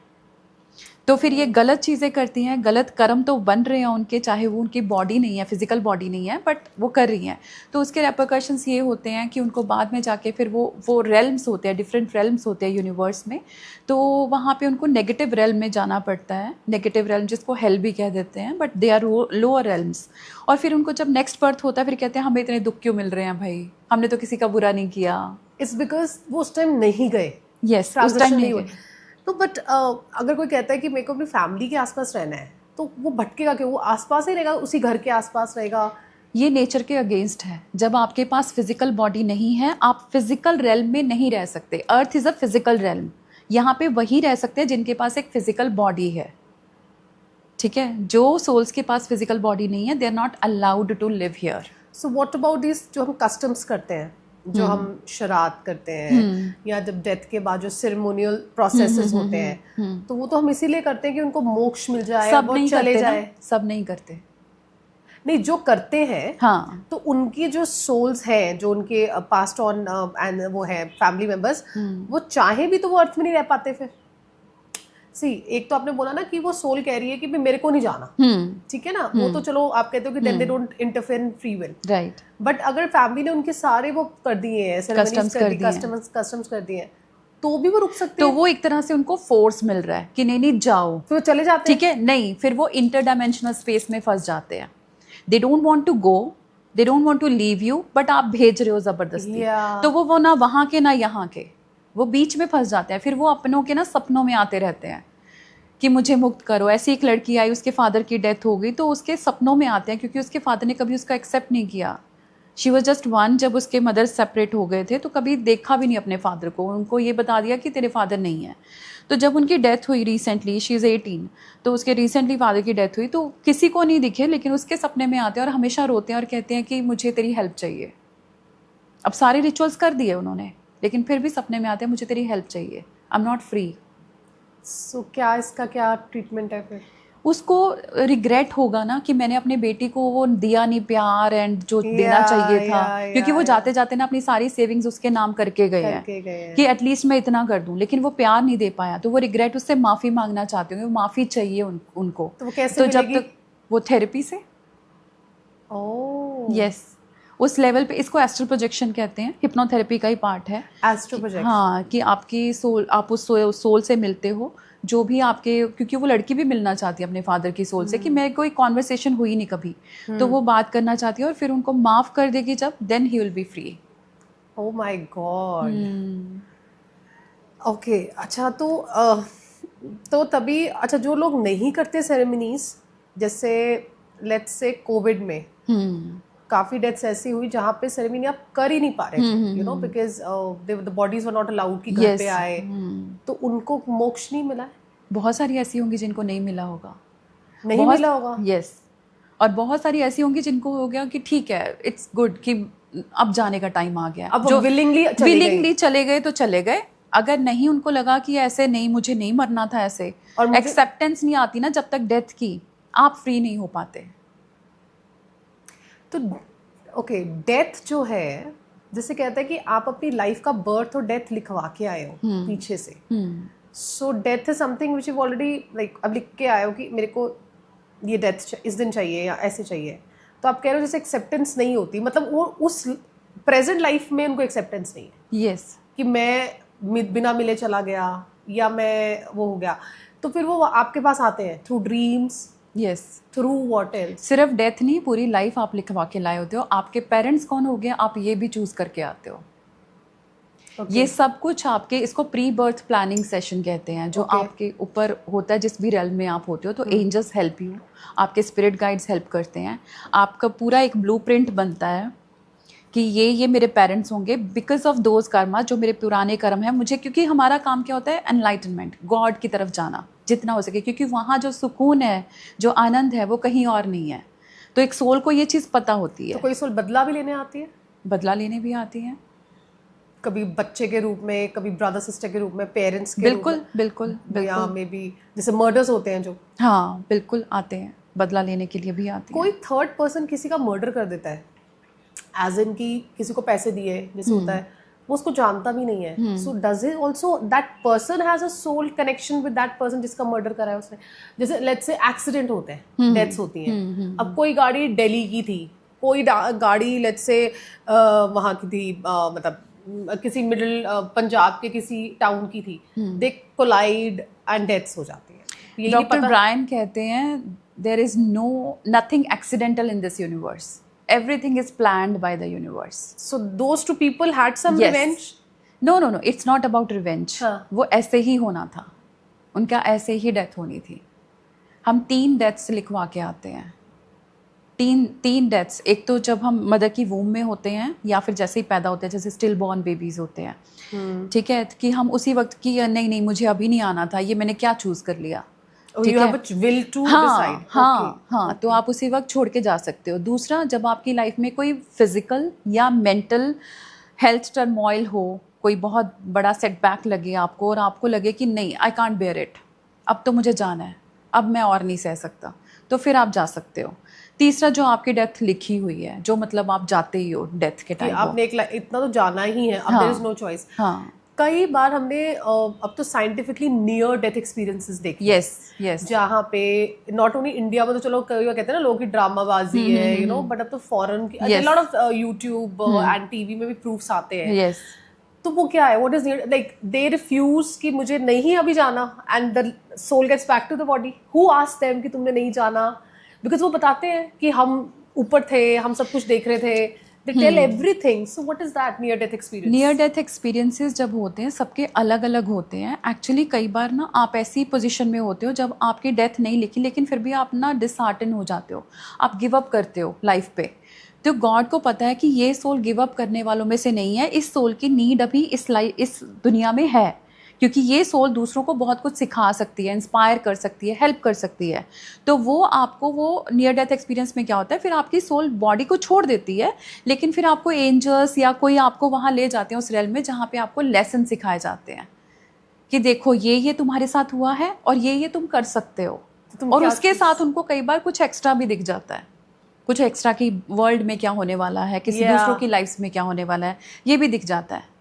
तो फिर ये गलत चीज़ें करती हैं, गलत कर्म तो बन रहे हैं उनके, चाहे वो उनकी बॉडी नहीं है, फिजिकल बॉडी नहीं है, बट वो कर रही हैं। तो उसके रेपरकशंस ये होते हैं कि उनको बाद में जाके फिर वो रेल्म्स होते हैं, डिफरेंट रेल्म्स होते हैं यूनिवर्स में, तो वहाँ पे उनको नेगेटिव रेल्म में जाना पड़ता है। नेगेटिव रेल्म जिसको हेल भी कह देते हैं, but they are lower realms. और फिर उनको जब नेक्स्ट बर्थ होता है फिर कहते हैं हमें इतने दुख क्यों मिल रहे हैं भाई, हमने तो किसी का बुरा नहीं किया। इट्स बिकॉज वो उस टाइम नहीं गए। यस, उस टाइम नहीं हुए। तो बट अगर कोई कहता है कि मेरे को अपनी फैमिली के आसपास रहना है, तो वो भटकेगा क्यों? वो आसपास ही रहेगा, उसी घर के आसपास रहेगा। ये नेचर के अगेंस्ट है। जब आपके पास फिजिकल बॉडी नहीं है, आप फिजिकल रेल्म में नहीं रह सकते। Earth is a physical realm, यहाँ पे वही रह सकते हैं जिनके पास एक फिजिकल बॉडी है, ठीक है। जो सोल्स के पास फिजिकल बॉडी नहीं है, they are not allowed to live here. So what about this जो हम कस्टम्स करते हैं, जो हम श्राद्ध करते हैं, या जब डेथ के बाद जो सेरेमोनियल प्रोसेसेस होते हैं, तो वो तो हम इसीलिए करते हैं कि उनको मोक्ष मिल जाए, सब वो नहीं चले करते जाए। ना, सब नहीं करते। नहीं, जो करते हैं, हाँ, तो उनकी जो सोल्स हैं, जो उनके पास्ट ऑन एंड वो है फैमिली मेंबर्स, वो चाहे भी तो वो अर्थ में नहीं रह पाते फिर। सी, एक तो आपने बोला ना कि वो सोल कह रही है कि भी मेरे को नहीं जाना, ठीक है ना, वो तो चलो आप कहते हो कि then they don't interfere in free will, right. But अगर फैमिली ने उनके सारे वो कर दिए हैं, कस्टम्स कर दिए हैं, तो भी वो रुक सकते तो हैं। वो एक तरह से उनको फोर्स मिल रहा है कि नहीं नहीं जाओ, फिर वो चले जाते ठीक है। नहीं, फिर वो इंटर डायमेंशनल स्पेस में फंस जाते हैं। They don't want to go, they don't want to leave you, but आप भेज रहे हो जबरदस्ती। तो वो ना वहाँ के ना यहाँ के, वो बीच में फंस जाते हैं। फिर वो अपनों के ना सपनों में आते रहते हैं कि मुझे मुक्त करो। ऐसी एक लड़की आई, उसके फादर की डेथ हो गई, तो उसके सपनों में आते हैं, क्योंकि उसके फादर ने कभी उसका एक्सेप्ट नहीं किया। शी वॉज जस्ट वन, जब उसके मदर सेपरेट हो गए थे तो कभी देखा भी नहीं अपने फादर को, उनको ये बता दिया कि तेरे फादर नहीं है। तो जब उनकी डेथ हुई रिसेंटली, शी इज़ 18, तो उसके रिसेंटली फादर की डेथ हुई, तो किसी को नहीं दिखे, लेकिन उसके सपने में आते हैं और हमेशा रोते हैं और कहते हैं कि मुझे तेरी हेल्प चाहिए। अब सारे रिचुअल्स कर दिए उन्होंने, लेकिन फिर भी सपने में आते हैं मुझे तेरी हेल्प चाहिए, आई एम नॉट फ्री। सो क्या इसका क्या ट्रीटमेंट है फिर? उसको रिग्रेट होगा ना कि मैंने अपने बेटी को वो दिया नहीं प्यार एंड जो देना चाहिए था, क्योंकि वो जाते जाते ना अपनी सारी सेविंग्स उसके नाम करके गए हैं कि एटलीस्ट मैं इतना कर दूं, लेकिन वो प्यार नहीं दे पाया। तो वो रिग्रेट, उससे माफ़ी मांगना चाहते होंगे, वो माफ़ी चाहिए उनको। तो वो कैसे तो मिलेगी? जब तक वो थेरेपी से, यस, उस लेवल पे, इसको एस्ट्रल प्रोजेक्शन कहते हैं, हिप्नोथेरेपी का ही पार्ट है एस्ट्रल प्रोजेक्शन। हाँ, कि आपकी सोल, आप उस सोल से मिलते हो जो भी आपके, क्योंकि वो लड़की भी मिलना चाहती है अपने फादर की सोल से कि मेरे कोई कॉन्वर्सेशन हुई नहीं कभी, तो वो बात करना चाहती है और फिर उनको माफ़ कर देगी जब, then he will be free. Oh my God. Okay, अच्छा, तो तभी, अच्छा, जो लोग नहीं करते सेरेमनीज, जैसे लेट्स से कोविड में काफ़ी डेथ्स ऐसी हुई जहाँ पे सेरेमनी आप कर ही नहीं पा रहे थे, you know, because the bodies were not allowed कि घर पे आए, तो उनको मोक्ष नहीं मिला है। बहुत सारी ऐसी होंगी जिनको नहीं मिला होगा, नहीं मिला होगा, यस। और बहुत सारी ऐसी होंगी जिनको हो गया कि ठीक है, इट्स गुड कि अब जाने का टाइम आ गया, अब जो विलिंगली चले गए तो चले गए। अगर नहीं, उनको लगा कि ऐसे नहीं, मुझे नहीं मरना था ऐसे, और एक्सेप्टेंस नहीं आती ना जब तक डेथ की, आप फ्री नहीं हो पाते। तो ओके, डेथ जो है, जैसे कहते हैं कि आप अपनी लाइफ का बर्थ और डेथ लिखवा के आए हो पीछे से, so death is something which you already, like अब लिख के आए हो कि मेरे को ये डेथ इस दिन चाहिए या ऐसे चाहिए, तो आप कह रहे हो जैसे एक्सेप्टेंस नहीं होती, मतलब वो उस प्रेजेंट लाइफ में उनको एक्सेप्टेंस नहीं है। यस, कि मैं बिना मिले चला गया या मैं वो हो गया, तो फिर वो आपके पास आते हैं through dreams, yes, through what else? सिर्फ डेथ नहीं, पूरी लाइफ आप लिखवा के लाए होते हो। आपके पेरेंट्स कौन हो गए आप ये भी चूज करके आते हो। ये सब कुछ आपके, इसको प्री बर्थ प्लानिंग सेशन कहते हैं, जो आपके ऊपर होता है जिस भी रेल में आप होते हो। तो एंजल्स हेल्प यू, आपके स्पिरिट गाइड्स हेल्प करते हैं, आपका पूरा एक ब्लूप्रिंट बनता है कि ये मेरे पेरेंट्स होंगे बिकॉज ऑफ दोज कर्मा, जो मेरे पुराने कर्म हैं मुझे, क्योंकि हमारा काम क्या होता है, एनलाइटनमेंट, गॉड की तरफ जाना जितना हो सके, क्योंकि वहाँ जो सुकून है, जो आनंद है, वो कहीं और नहीं है। तो एक सोल को ये चीज़ पता होती है। तो कोई सोल बदला भी लेने आती है? बदला लेने भी आती है, कभी बच्चे के रूप में, कभी ब्रदर सिस्टर के रूप में, पेरेंट्स के बिल्कुल रूप में, बिल्कुल या बिल्कुल, मे बी जैसे मर्डर्स होते हैं जो, हाँ बिल्कुल आते हैं, बदला लेने के लिए भी आते हैं। कोई थर्ड पर्सन किसी का मर्डर कर देता है, एज इन की किसी को पैसे दिए जैसे होता है, वो उसको जानता भी नहीं है, so does it also that person has a soul connection with that person जिसका मर्डर करा है उसने? जैसे लेट्स से एक्सीडेंट होते हैं, डेथ्स होती हैं, अब कोई गाड़ी दिल्ली की थी, कोई गाड़ी लेट्स से वहाँ की थी, मतलब किसी मिडिल पंजाब के किसी टाउन की थी, दे कोलाइड एंड डेथ्स हो जाती है। डॉक्टर ब्रायन कहते हैं there is nothing accidental in this universe, everything is planned by the universe. So those two people had some revenge? No, it's not about revenge. हाँ. वो ऐसे ही होना था, उनका ऐसे ही डेथ होनी थी। हम 3 डेथ्स लिखवा के आते हैं, तीन डेथ्स। एक तो जब हम मदर की वूम में होते हैं, या फिर जैसे ही पैदा होते हैं, जैसे स्टिल बॉर्न बेबीज होते हैं, ठीक है, कि हम उसी वक्त की नहीं मुझे अभी नहीं आना था, ये मैंने क्या चूज कर लिया, You have a will to decide. हाँ, तो आप उसी वक्त छोड़ के जा सकते हो। दूसरा, जब आपकी लाइफ में कोई फिजिकल या मेंटल हेल्थ टर्मोइल हो, कोई बहुत बड़ा सेटबैक लगे आपको और आपको लगे कि नहीं, आई कांट बेयर इट, अब तो मुझे जाना है, अब मैं और नहीं सह सकता, तो फिर आप जा सकते हो। तीसरा, जो आपकी डेथ लिखी हुई है, जो मतलब आप जाते ही हो डेथ के टाइम, आपने इतना तो जाना ही है, अब देयर इज नो चॉइस। हाँ, कई बार हमने अब तो साइंटिफिकली नियर डेथ एक्सपीरियंसेस देखे, यस, जहाँ पे नॉट ओनली इंडिया में, तो चलो कई बार कहते हैं ना लोग की ड्रामाबाजी है, यू नो, बट अब तो फॉरेन की lot of YouTube and TV में भी प्रूफ्स आते हैं। तो वो क्या है, what is like they refuse कि मुझे नहीं अभी जाना, and the soul gets back to the body. Who asked them कि तुमने नहीं जाना? बिकॉज वो बताते हैं कि हम ऊपर थे, हम सब कुछ देख रहे थे, they tell everything. So what is that near death experience? Near death experiences जब होते हैं, सबके अलग अलग होते हैं। एक्चुअली कई बार ना आप ऐसी पोजीशन में होते हो जब आपकी डेथ नहीं लिखी, लेकिन फिर भी आप ना डिसहार्टन हो जाते हो, आप गिव अप करते हो लाइफ पे। तो गॉड को पता है कि ये सोल गिव अप करने वालों में से नहीं है, इस सोल की नीड अभी इस दुनिया में है, क्योंकि ये सोल दूसरों को बहुत कुछ सिखा सकती है, इंस्पायर कर सकती है, हेल्प कर सकती है। तो वो आपको, वो नियर डेथ एक्सपीरियंस में क्या होता है, फिर आपकी सोल बॉडी को छोड़ देती है, लेकिन फिर आपको एंजल्स या कोई आपको वहाँ ले जाते हैं उस रेल में, जहाँ पे आपको लेसन सिखाए जाते हैं कि देखो ये तुम्हारे साथ हुआ है और ये तुम कर सकते हो। और उसके साथ उनको कई बार कुछ एक्स्ट्रा भी दिख जाता है, कुछ एक्स्ट्रा की वर्ल्ड में क्या होने वाला है, किसी दूसरों की लाइफ में क्या होने वाला है, ये भी दिख जाता है।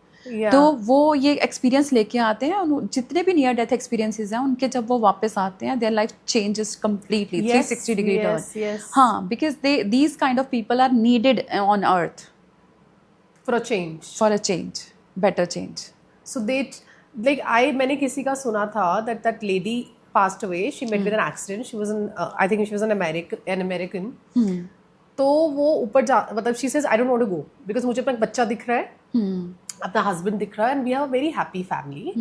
तो वो ये एक्सपीरियंस लेके आते हैं, और जितने भी नियर डेथ एक्सपीरियंसेस हैं उनके, जब वो वापस आते हैं, their life changes completely, 360 degree turn. हाँ, because these kind of people are needed on earth for a change, better change. So they like मैंने किसी का सुना था that lady passed away, she met with an accident, she was I think she was an American. तो वो ऊपर मतलब she says I don't want to go because मुझे अपना बच्चा दिख रहा है, अपना हस्बैंड दिख रहा है, and we have a very happy family.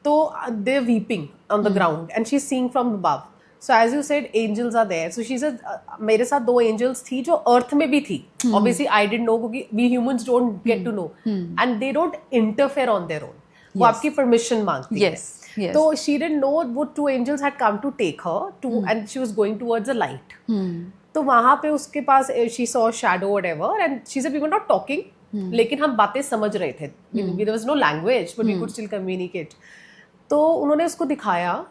तो they are weeping on the ground and she is seeing from above. So as you said, angels are there. So she said मेरे साथ 2 एंजल्स थी जो अर्थ में भी थी। ऑब्वियसली आई डिडंट नो, क्योंकि we humans don't get to know, and they don't interfere on their own. वो आपकी परमिशन मांगती है। तो शी डिडंट नो, वो 2 angels had come to take her too, and she was going towards a light. तो वहां पे उसके पास she saw shadow whatever, and she said we were not talking, लेकिन हम बातें समझ रहे थे, there was no language but we could still communicate. तो उन्होंने उसको दिखाया,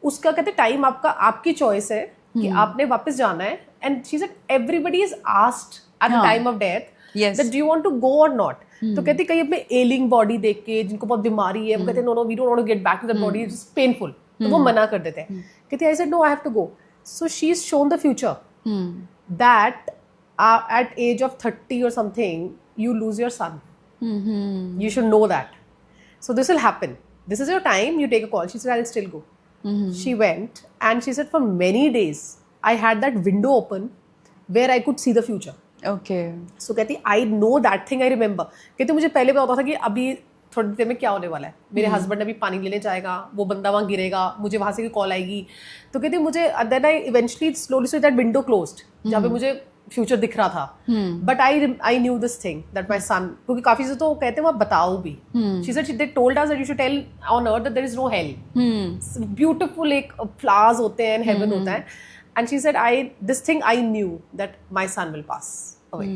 उसका कहते टाइम आपकी चॉइस है कि आपने वापस जाना है, and she said everybody is asked at the time of death that do you want to go और नॉट। तो कहते कहीं अपने एलिंग बॉडी देख के, जिनको बहुत बीमारी है, वो कहते no we don't want to get back to that body, it's painful, तो वो मना कर देते हैं। कहते I said no, I have to go. So she is shown the future that at age of 30 or something you lose your son. You should know that. So this will happen. This is your time. You take a call. She said, I'll still go. She went, and she said for many days I had that window open where I could see the future. Okay. So कहती I know that thing, I remember. कहती मुझे पहले पता था कि अभी थोड़ी देर में क्या होने वाला है, मेरे हस्बैंड अभी पानी लेने जाएगा, वो बंदा वहाँ गिरेगा, मुझे वहाँ से कॉल आएगी. तो कहती मुझे then I eventually slowly saw that window closed जहाँ पे मुझे फ्यूचर दिख रहा था. But I knew this thing that my son, क्योंकि काफी से तो कहते हैं वो बताओ भी. She said they told us that you should tell on earth that there is no hell. Beautiful एक फ्लावर्स होते हैं, हेवन होता है. And she said this thing I knew that my sun will pass away.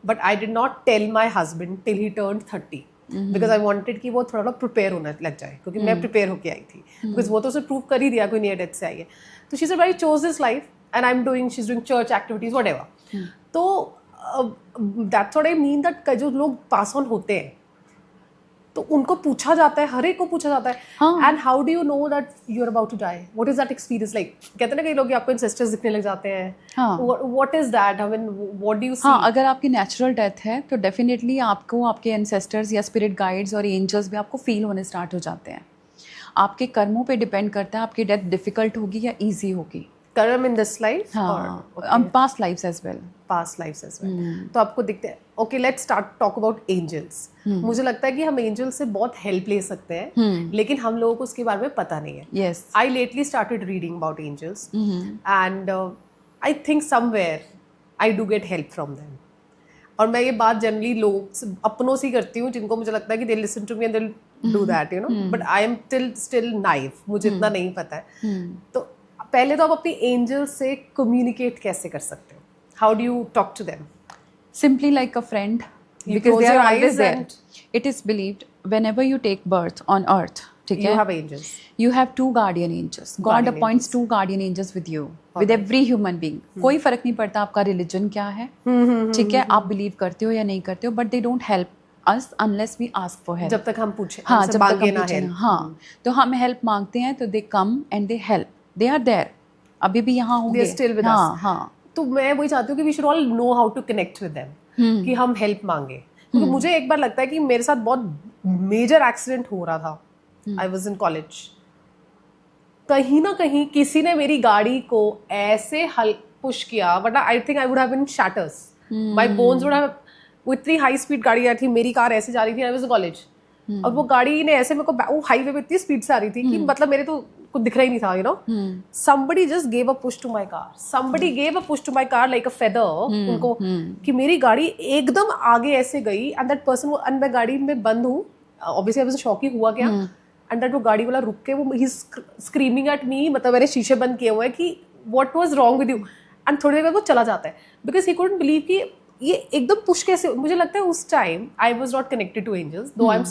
But I did not tell my husband till he turned 30 because I wanted कि वो थोड़ा prepare होना लग जाए, क्योंकि मैं प्रिपेयर होके आई थी. बिकॉज वो तो उसे प्रूव कर ही दिया कोई नियर डेथ से आई है. तो she said I chose this life and I'm doing, she's doing church activities, whatever. तो that's what I mean that जो लोग pass on होते हैं तो उनको पूछा जाता है, हर एक को पूछा जाता है. And how do you know that you're about to die? What is that experience like? कहते हैं ना कई लोग कि आपको ancestors दिखने लग जाते हैं. What is that? I mean, what do you see? हाँ, अगर आपकी नेचुरल डेथ है तो डेफिनेटली आपको आपके एंसेस्टर्स या स्पिरिट गाइड्स और एंजल्स भी आपको फील होने स्टार्ट हो जाते हैं. आपके कर्मों पे डिपेंड करता है आपकी डेथ डिफिकल्ट होगी या ईजी होगी. Karma in this life past lifes as well. Past lifes as well. तो आपको दिखते हैं. Okay, let's start talk about angels. मुझे लगता है कि हम एंजल्स से बहुत हेल्प ले सकते हैं, लेकिन हम लोगों को उसके बारे में पता नहीं है. Yes, I lately started reading about angels and I think somewhere I do get help from them. और मैं ये बात जनरली लोग अपनों से ही करती हूँ जिनको मुझे लगता है कि they listen to me and they will do that, you know. But I am still naive, मुझे इतना नहीं पता है. तो पहले तो आप अपनी एंजल से कम्युनिकेट कैसे कर सकते हो? How do you talk to them? Simply like a friend, because they are always there. It is believed whenever you take birth on earth, ठीक है? You have angels. You have 2 guardian angels. God appoints 2 guardian angels with you, with every human being. कोई फर्क नहीं पड़ता आपका religion क्या है, ठीक है? आप बिलीव करते हो या नहीं करते हो, but they don't help us unless we ask for help. जब तक हम पूछे, हाँ, जब तक हम ना पूछे, help. हाँ, तो हम हेल्प मांगते हैं तो they come and they help. They are there. अभी भी यहाँ होंगे. They are still with us. हाँ. तो मैं वही चाहती हूँ कि we should all know how to connect with them. कि हम हेल्प मांगे. क्योंकि मुझे एक बार लगता है कि मेरे साथ बहुत मेजर एक्सीडेंट हो रहा था. I was in college. कहीं ना कहीं किसी ने मेरी गाड़ी को ऐसे पुश किया, वरना I think I would have been shatters. My bones would have. वो इतनी हाई स्पीड गाड़ी आ रही थी, मेरी कार ऐसे जा रही थी, आई वॉज इन कॉलेज. और वो गाड़ी ने ऐसे मेरे को, वो हाईवे पे इतनी स्पीड से आ रही थी कि मतलब मेरे तो कुछ दिख रहा ही नहीं था, you know. somebody just gave a push to my car. somebody gave a push to my car like a feather. उनको कि मेरी गाड़ी एकदम आगे ऐसे गई एंड दैट पर्सन, एंड मैं गाड़ी में बंद हूँ, ऑब्वियसली आई वाज शॉक, हुआ क्या. एंड दैट वो गाड़ी वाला रुक के वो ही स्क्रीमिंग एट मी, मतलब मैंने शीशे बंद किए हुए हैं कि what was wrong with you. And थोड़ी देर बाद वो चला जाता है बिकॉज ही कुडंट बिलीव कि ये एकदम पुश कैसे. मुझे लगता है उस time I was not connected to angels, though I am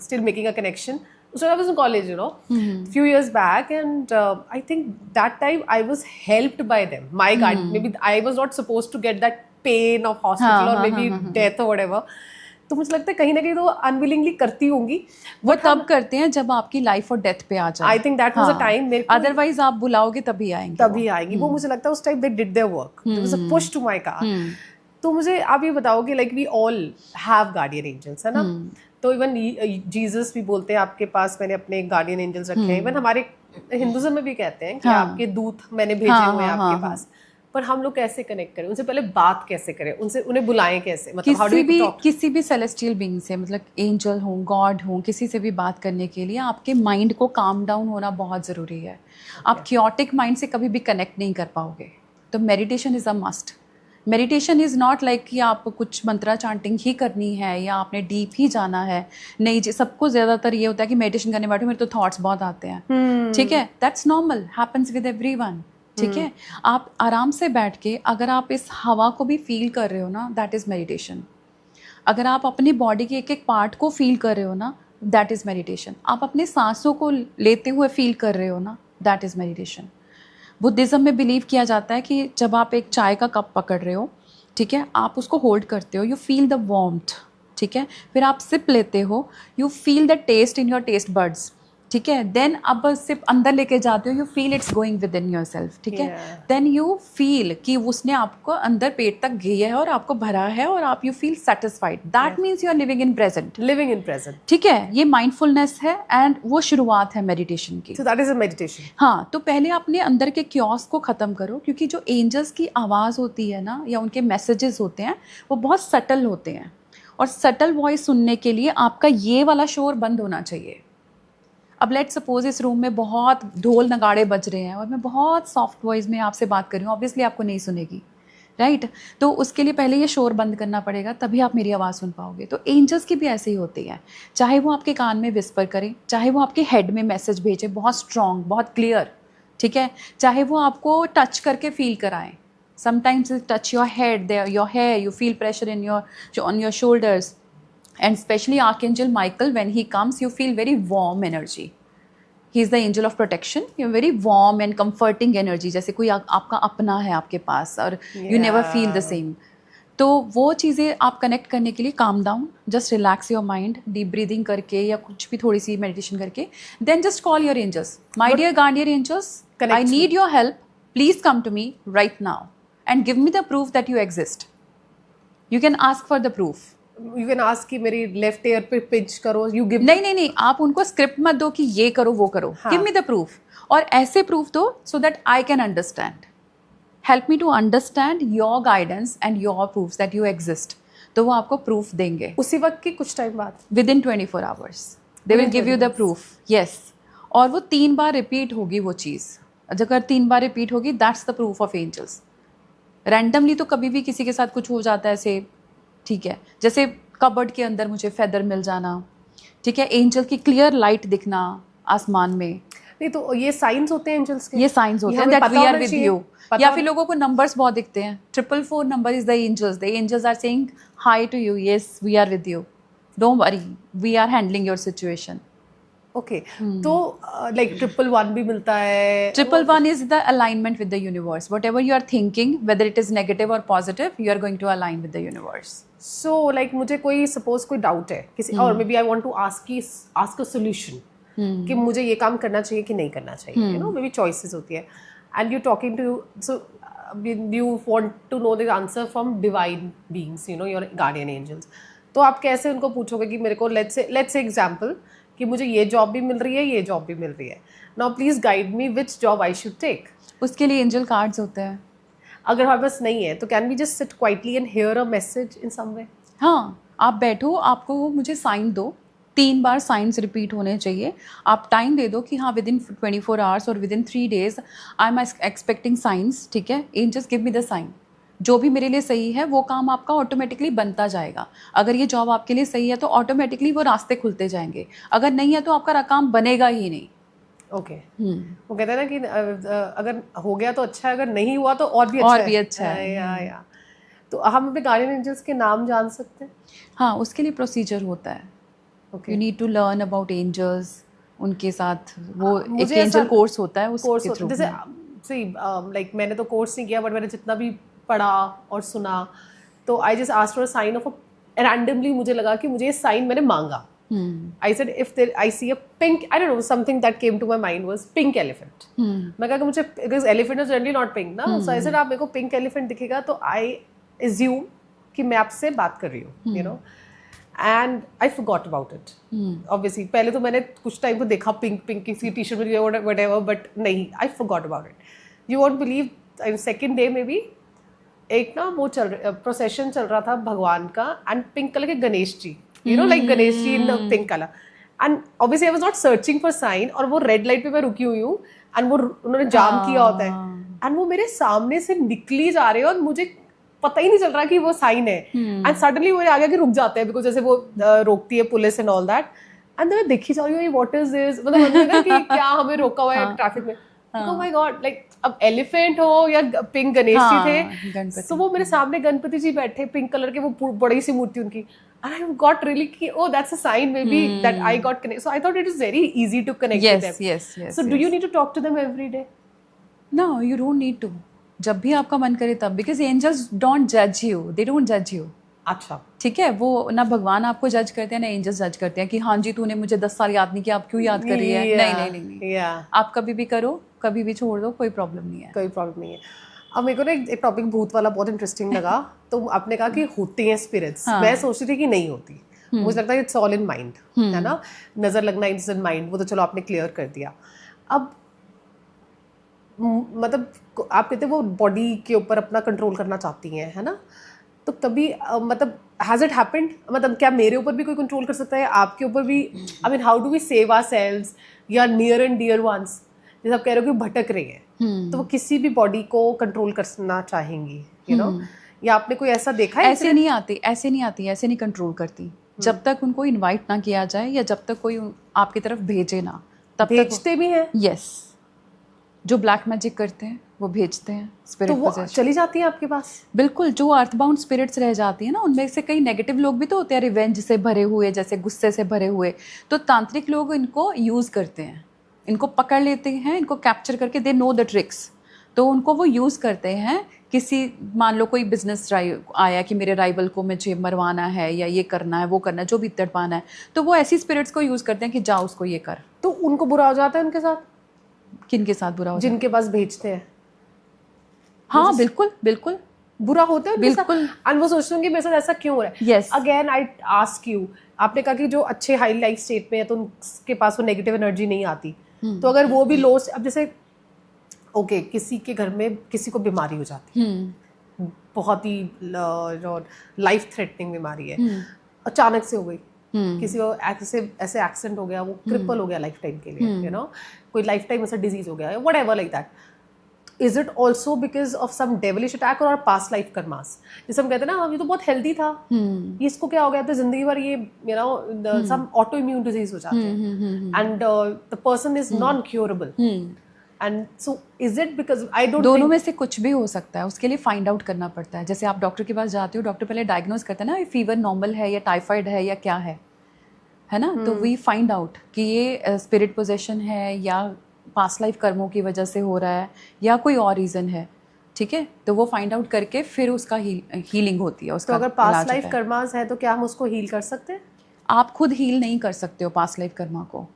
still making a connection. So I was in college, you know, few years back, and I think that time I was helped by them. My God, maybe I was not supposed to get that pain of hospital or maybe death or whatever. तो मुझे लगता है कहीं ना कहीं तो unwillingly करती होंगी. वो तब करते हैं जब आपकी लाइफ और डेथ पे आ जाए. I think that was a time. Otherwise आप बुलाओगे तभी आएंगी. वो मुझे लगता है उस time they did their work. There was a push to my car. तो मुझे आप ये बताओ कि like we all have guardian angels, है ना. तो इवन जीसस भी बोलते हैं आपके पास मैंने अपने गार्डियन एंजल्स रखे हैं. इवन हमारे हिंदुइज्म में भी कहते हैं कि आपके दूत मैंने भेजे हुए हैं आपके पास. पर हम लोग कैसे कनेक्ट करें उनसे? पहले बात कैसे करें उनसे? उन्हें बुलाएं कैसे? मतलब किसी भी सेलेस्टियल बीइंग से, मतलब एंजल हो, गॉड हो, किसी से भी बात करने के लिए आपके माइंड को काम डाउन होना बहुत ज़रूरी है. आप क्योटिक माइंड से कभी भी कनेक्ट नहीं कर पाओगे. तो meditation is a must. Meditation is not like कि आप कुछ मंत्रा चांटिंग ही करनी है या आपने डीप ही जाना है. नहीं जी, सबको ज़्यादातर ये होता है कि मेडिटेशन करने बैठो मेरे तो थॉट्स बहुत आते हैं. ठीक है, that's normal, happens with everyone. ठीक है, आप आराम से बैठ के अगर आप इस हवा को भी फील कर रहे हो ना, दैट इज़ मेडिटेशन. अगर आप अपनी बॉडी के एक एक पार्ट को फील कर रहे हो ना, दैट इज़ मेडिटेशन. आप अपने सांसों को लेते हुए फील कर रहे हो ना, दैट इज़ मेडिटेशन. बुद्धिज़्म में बिलीव किया जाता है कि जब आप एक चाय का कप पकड़ रहे हो, ठीक है, आप उसको होल्ड करते हो, यू फील द वार्मथ. ठीक है, फिर आप सिप लेते हो, you feel the taste in your taste buds. ठीक है, देन अब सिर्फ अंदर लेके जाते हो, you feel it's going within yourself. ठीक है, देन यू फील कि उसने आपको अंदर पेट तक गया है और आपको भरा है और आप you feel satisfied. That means you are living in present. ठीक है, ये माइंडफुलनेस है एंड वो शुरुआत है मेडिटेशन की. So that is a meditation. हाँ, तो पहले अपने अंदर के क्योस को ख़त्म करो, क्योंकि जो एंजल्स की आवाज़ होती है ना या उनके मैसेजेस होते हैं वो बहुत सटल होते हैं. और सटल वॉइस सुनने के लिए आपका ये वाला शोर बंद होना चाहिए। अब लेट सपोज इस रूम में बहुत ढोल नगाड़े बज रहे हैं और मैं बहुत सॉफ्ट वॉइस में आपसे बात कर रही हूँ, ऑब्वियसली आपको नहीं सुनेगी, राइट? तो उसके लिए पहले ये शोर बंद करना पड़ेगा, तभी आप मेरी आवाज़ सुन पाओगे। तो एंजल्स की भी ऐसे ही होती है, चाहे वो आपके कान में विस्पर करें, चाहे वो आपके हेड में मैसेज भेजें बहुत स्ट्रॉन्ग, बहुत क्लियर, ठीक है, चाहे वो आपको टच करके फील कराएं। Sometimes touch your head, there your hair, you feel pressure in your on your shoulders, and specially archangel Michael when he comes you feel very warm energy. He is the angel of protection, you very warm and comforting energy, जैसे कोई आपका अपना है आपके पास और you never feel the same. तो वो चीज़ें आप कनेक्ट करने के लिए calm down, just relax your mind, deep breathing करके या कुछ भी थोड़ी सी मेडिटेशन करके, then just call your angels, my dear guardian angels, I need your help, please come to me right now and give me the proof that you exist. You can ask for the proof, you can ask कि मेरी left ear पे pinch करो, you give. नहीं, आप उनको script मत दो कि ये करो वो करो, गिव मी द प्रूफ, और ऐसे प्रूफ दो so that I can understand, help me to understand your guidance and your proof that you exist. तो वो आपको प्रूफ देंगे उसी वक्त की कुछ टाइम बाद, with in 24 hours they will give you the proof, yes. और वो 3 बार रिपीट होगी वो चीज़, अगर 3 बार रिपीट होगी that's the proof of angels. Randomly तो कभी भी किसी के साथ कुछ हो जाता है ऐसे, ठीक है, जैसे कबर्ड के अंदर मुझे फेदर मिल जाना, ठीक है, एंजल की क्लियर लाइट दिखना आसमान में, नहीं तो ये साइंस होते हैं एंजल्स के, ये साइंस होते हैं that we are with you. या फिर लोगों को नंबर्स बहुत दिखते हैं, 444 number is the angels are saying hi to you, yes we are with you, don't worry, we are handling your situation. Okay, तो लाइक 111 भी मिलता है। 111 is the alignment with the universe. Whatever you are thinking, whether it is negative or positive, you are going to align with the universe. So like मुझे कोई suppose कोई doubt है किसी और, maybe I want to ask a solution कि मुझे ये काम करना चाहिए कि नहीं करना चाहिए, you know, maybe choices होती है, and you talking to, so you want to know the answer from divine beings, you know, your guardian angels. तो आप कैसे उनको पूछोगे कि मेरे को लेट्स से एग्जांपल कि मुझे ये जॉब भी मिल रही है, ये जॉब भी मिल रही है, now please guide me which job I should take. उसके लिए एंजल कार्ड्स होते हैं। अगर हमारे पास नहीं है तो can we just sit quietly and hear a message in some way? हाँ, आप बैठो, आपको मुझे साइन दो, 3 बार साइंस रिपीट होने चाहिए। आप टाइम दे दो कि हाँ विद इन 24 आवर्स और within 3 days I am expecting signs, ठीक है, angels give me the sign. जो भी मेरे लिए सही है वो काम आपका ऑटोमेटिकली बनता जाएगा। अगर ये जॉब आपके लिए सही है तो ऑटोमेटिकली वो रास्ते खुलते जाएंगे, अगर नहीं है तो आपका काम बनेगा ही नहीं। ओके, वो कहते हैं ना कि अगर हो गया तो अच्छा है, अगर नहीं हुआ तो और भी अच्छा है। या तो हम अपने गार्डियन एंजल्स के नाम जान सकते हैं? हाँ, उसके लिए प्रोसीजर होता है। You need to learn about angels, उनके साथ वो एक एंजल कोर्स होता है, उसके थ्रू। जैसे लाइक मैंने तो कोर्स नहीं किया, बट मैंने जितना भी पढ़ा और सुना, तो I just asked for a sign of a, randomly मुझे लगा कि मुझे ये साइन मैंने मांगा। I said if there I see a pink, I don't know, something that came to my mind was pink elephant. मैं कहा कि मुझे, because elephant is generally not pink ना, so I said आप मेरे को pink elephant दिखेगा तो I assume कि मैं आपसे बात कर रही हूँ, you know, and I forgot about it. Obviously पहले तो मैंने कुछ टाइम को देखा pink किसी टी शर्ट में whatever, but नहीं, I forgot about it. You won't believe, second day maybe एक ना वो प्रोसेशन चल रहा था भगवान का, एंड पिंक कलर के Ganesh ji, you know, like Ganesh ji in pink color, and obviously I was not searching for sign, और वो रेड लाइट पे मैं रुकी हुई हूँ, and वो उन्होंने जाम किया होता है, and वो मेरे सामने से निकली जा रहे हैं और मुझे पता ही नहीं चल रहा कि वो साइन है, एंड सडनली वो आगे रुक जाते हैं, बिकॉज जैसे वो रोकती है police and all that, and मैं देखी जा रही हूँ व्हाट इज दिस, मतलब कि क्या हमें रोका हुआ है ट्रैफिक में, ओह माय गॉड, लाइक अब एलिफेंट हो या पिंक गणेश जी थे, तो वो मेरे सामने गणपति जी बैठे पिंक कलर के, वो बड़ी सी मूर्ति उनकी, and I got really key, oh that's a sign maybe that I got connected, so I thought it is very easy to connect with them. yes so do you need to talk to them every day? No, you don't need to. जब भी आपका मन करे तब, because angels don't judge you, they don't judge you. अच्छा, ठीक है, वो ना भगवान आपको जज करते हैं ना एंजल्स जज करते हैं कि हाँ जी तूने मुझे 10 साल याद नहीं किया, आप क्यों याद कर रही है। नहीं, आप कभी भी करो, कभी भी छोड़ दो, कोई प्रॉब्लम नहीं है, कोई प्रॉब्लम नहीं है। अब मेरे को ना एक टॉपिक भूत वाला बहुत इंटरेस्टिंग लगा, तो आपने कहा कि होती हैं स्पिरिट्स, मैं सोचती थी कि नहीं होती, मुझे लगता है इट्स ऑल इन माइंड, है ना, नजर लगना इट्स इन माइंड, वो तो चलो आपने क्लियर कर दिया। अब मतलब आप कहते हैं वो बॉडी के ऊपर अपना कंट्रोल करना चाहती हैं, है ना, तो कभी मतलब हैज इट हैपेंड, मतलब क्या मेरे ऊपर भी कोई कंट्रोल कर सकता है, आपके ऊपर भी? I mean how do we save ourselves या नियर एंड डियर वंस, जैसे आप कह रहे हो कि भटक रही है, तो वो किसी भी बॉडी को कंट्रोल करना चाहेंगी, यू नो, या आपने कोई ऐसा देखा है? ऐसे नहीं कंट्रोल करती जब तक उनको इनवाइट ना किया जाए या जब तक कोई आपकी तरफ भेजे ना, तब तक भेजते भी हैं? यस, जो ब्लैक मैजिक करते हैं वो भेजते हैं स्पिरिट तो वो पोजेशन। चली जाती है आपके पास? बिल्कुल, जो अर्थबाउंड स्पिरिट्स रह जाती है ना, उनमें से कई नेगेटिव लोग भी तो होते हैं, रिवेंज से भरे हुए, जैसे गुस्से से भरे हुए, तो तांत्रिक लोग इनको यूज़ करते हैं, इनको पकड़ लेते हैं, इनको कैप्चर करके दे नो द ट्रिक्स, तो उनको वो यूज़ करते हैं। किसी मान लो कोई बिजनेस आया कि मेरे राइवल को मुझे मरवाना है या ये करना है वो करना है, जो भी तड़पाना है, तो वो ऐसी स्पिरिट्स को यूज़ करते हैं कि जाओ उसको ये कर। तो उनको बुरा हो जाता है उनके साथ? किनके साथ बुरा हो? जिनके पास भेजते हैं? हाँ बिल्कुल बिल्कुल बुरा होता है बिल्कुल। एंड वो सोचते हैं कि मेरे साथ ऐसा क्यों हो रहा है। Yes. Again I ask you, आपने कहा कि जो अच्छे हाई लाइफ स्टेट में है तो उनके पास वो नेगेटिव एनर्जी नहीं आती, तो अगर वो भी लो, अब जैसे ओके किसी के घर में किसी को बीमारी हो जाती है, बहुत ही लाइफ थ्रेटनिंग बीमारी है, अचानक से हो गई, किसी को ऐसे एक्सीडेंट हो गया, वो क्रिपल हो गया लाइफ टाइम के लिए, यू नो, कोई लाइफ टाइम ऐसा डिजीज हो गया, whatever like that, is it also because of some devilish attack और पास्ट लाइफ कर्मास? जैसे हम कहते हैं ना, ये तो बहुत हेल्दी था, ये इसको क्या हो गया, तो जिंदगी भर ये you know some autoimmune disease हो जाते हैं and the person is non curable, and so is it because I don't, दोनों में से कुछ भी हो सकता है, उसके लिए फाइंड आउट करना पड़ता है। जैसे आप डॉक्टर के पास जाते हो, डॉक्टर पहले डायग्नोज करता है ना, ये फीवर नॉर्मल है या टाइफाइड है या क्या है ना, तो वी फाइंड आउट कि ये स्पिरिट पोजेशन है या पास्ट लाइफ कर्मों की वजह से हो रहा है या कोई और रीज़न है, ठीक है, तो वो फाइंड आउट करके फिर उसका हीलिंग होती है, उसका। तो अगर पास्ट लाइफ कर्मास है तो क्या हम उसको हील कर सकते हैं? आप खुद हील नहीं कर सकते हो पास्ट लाइफ कर्मा को,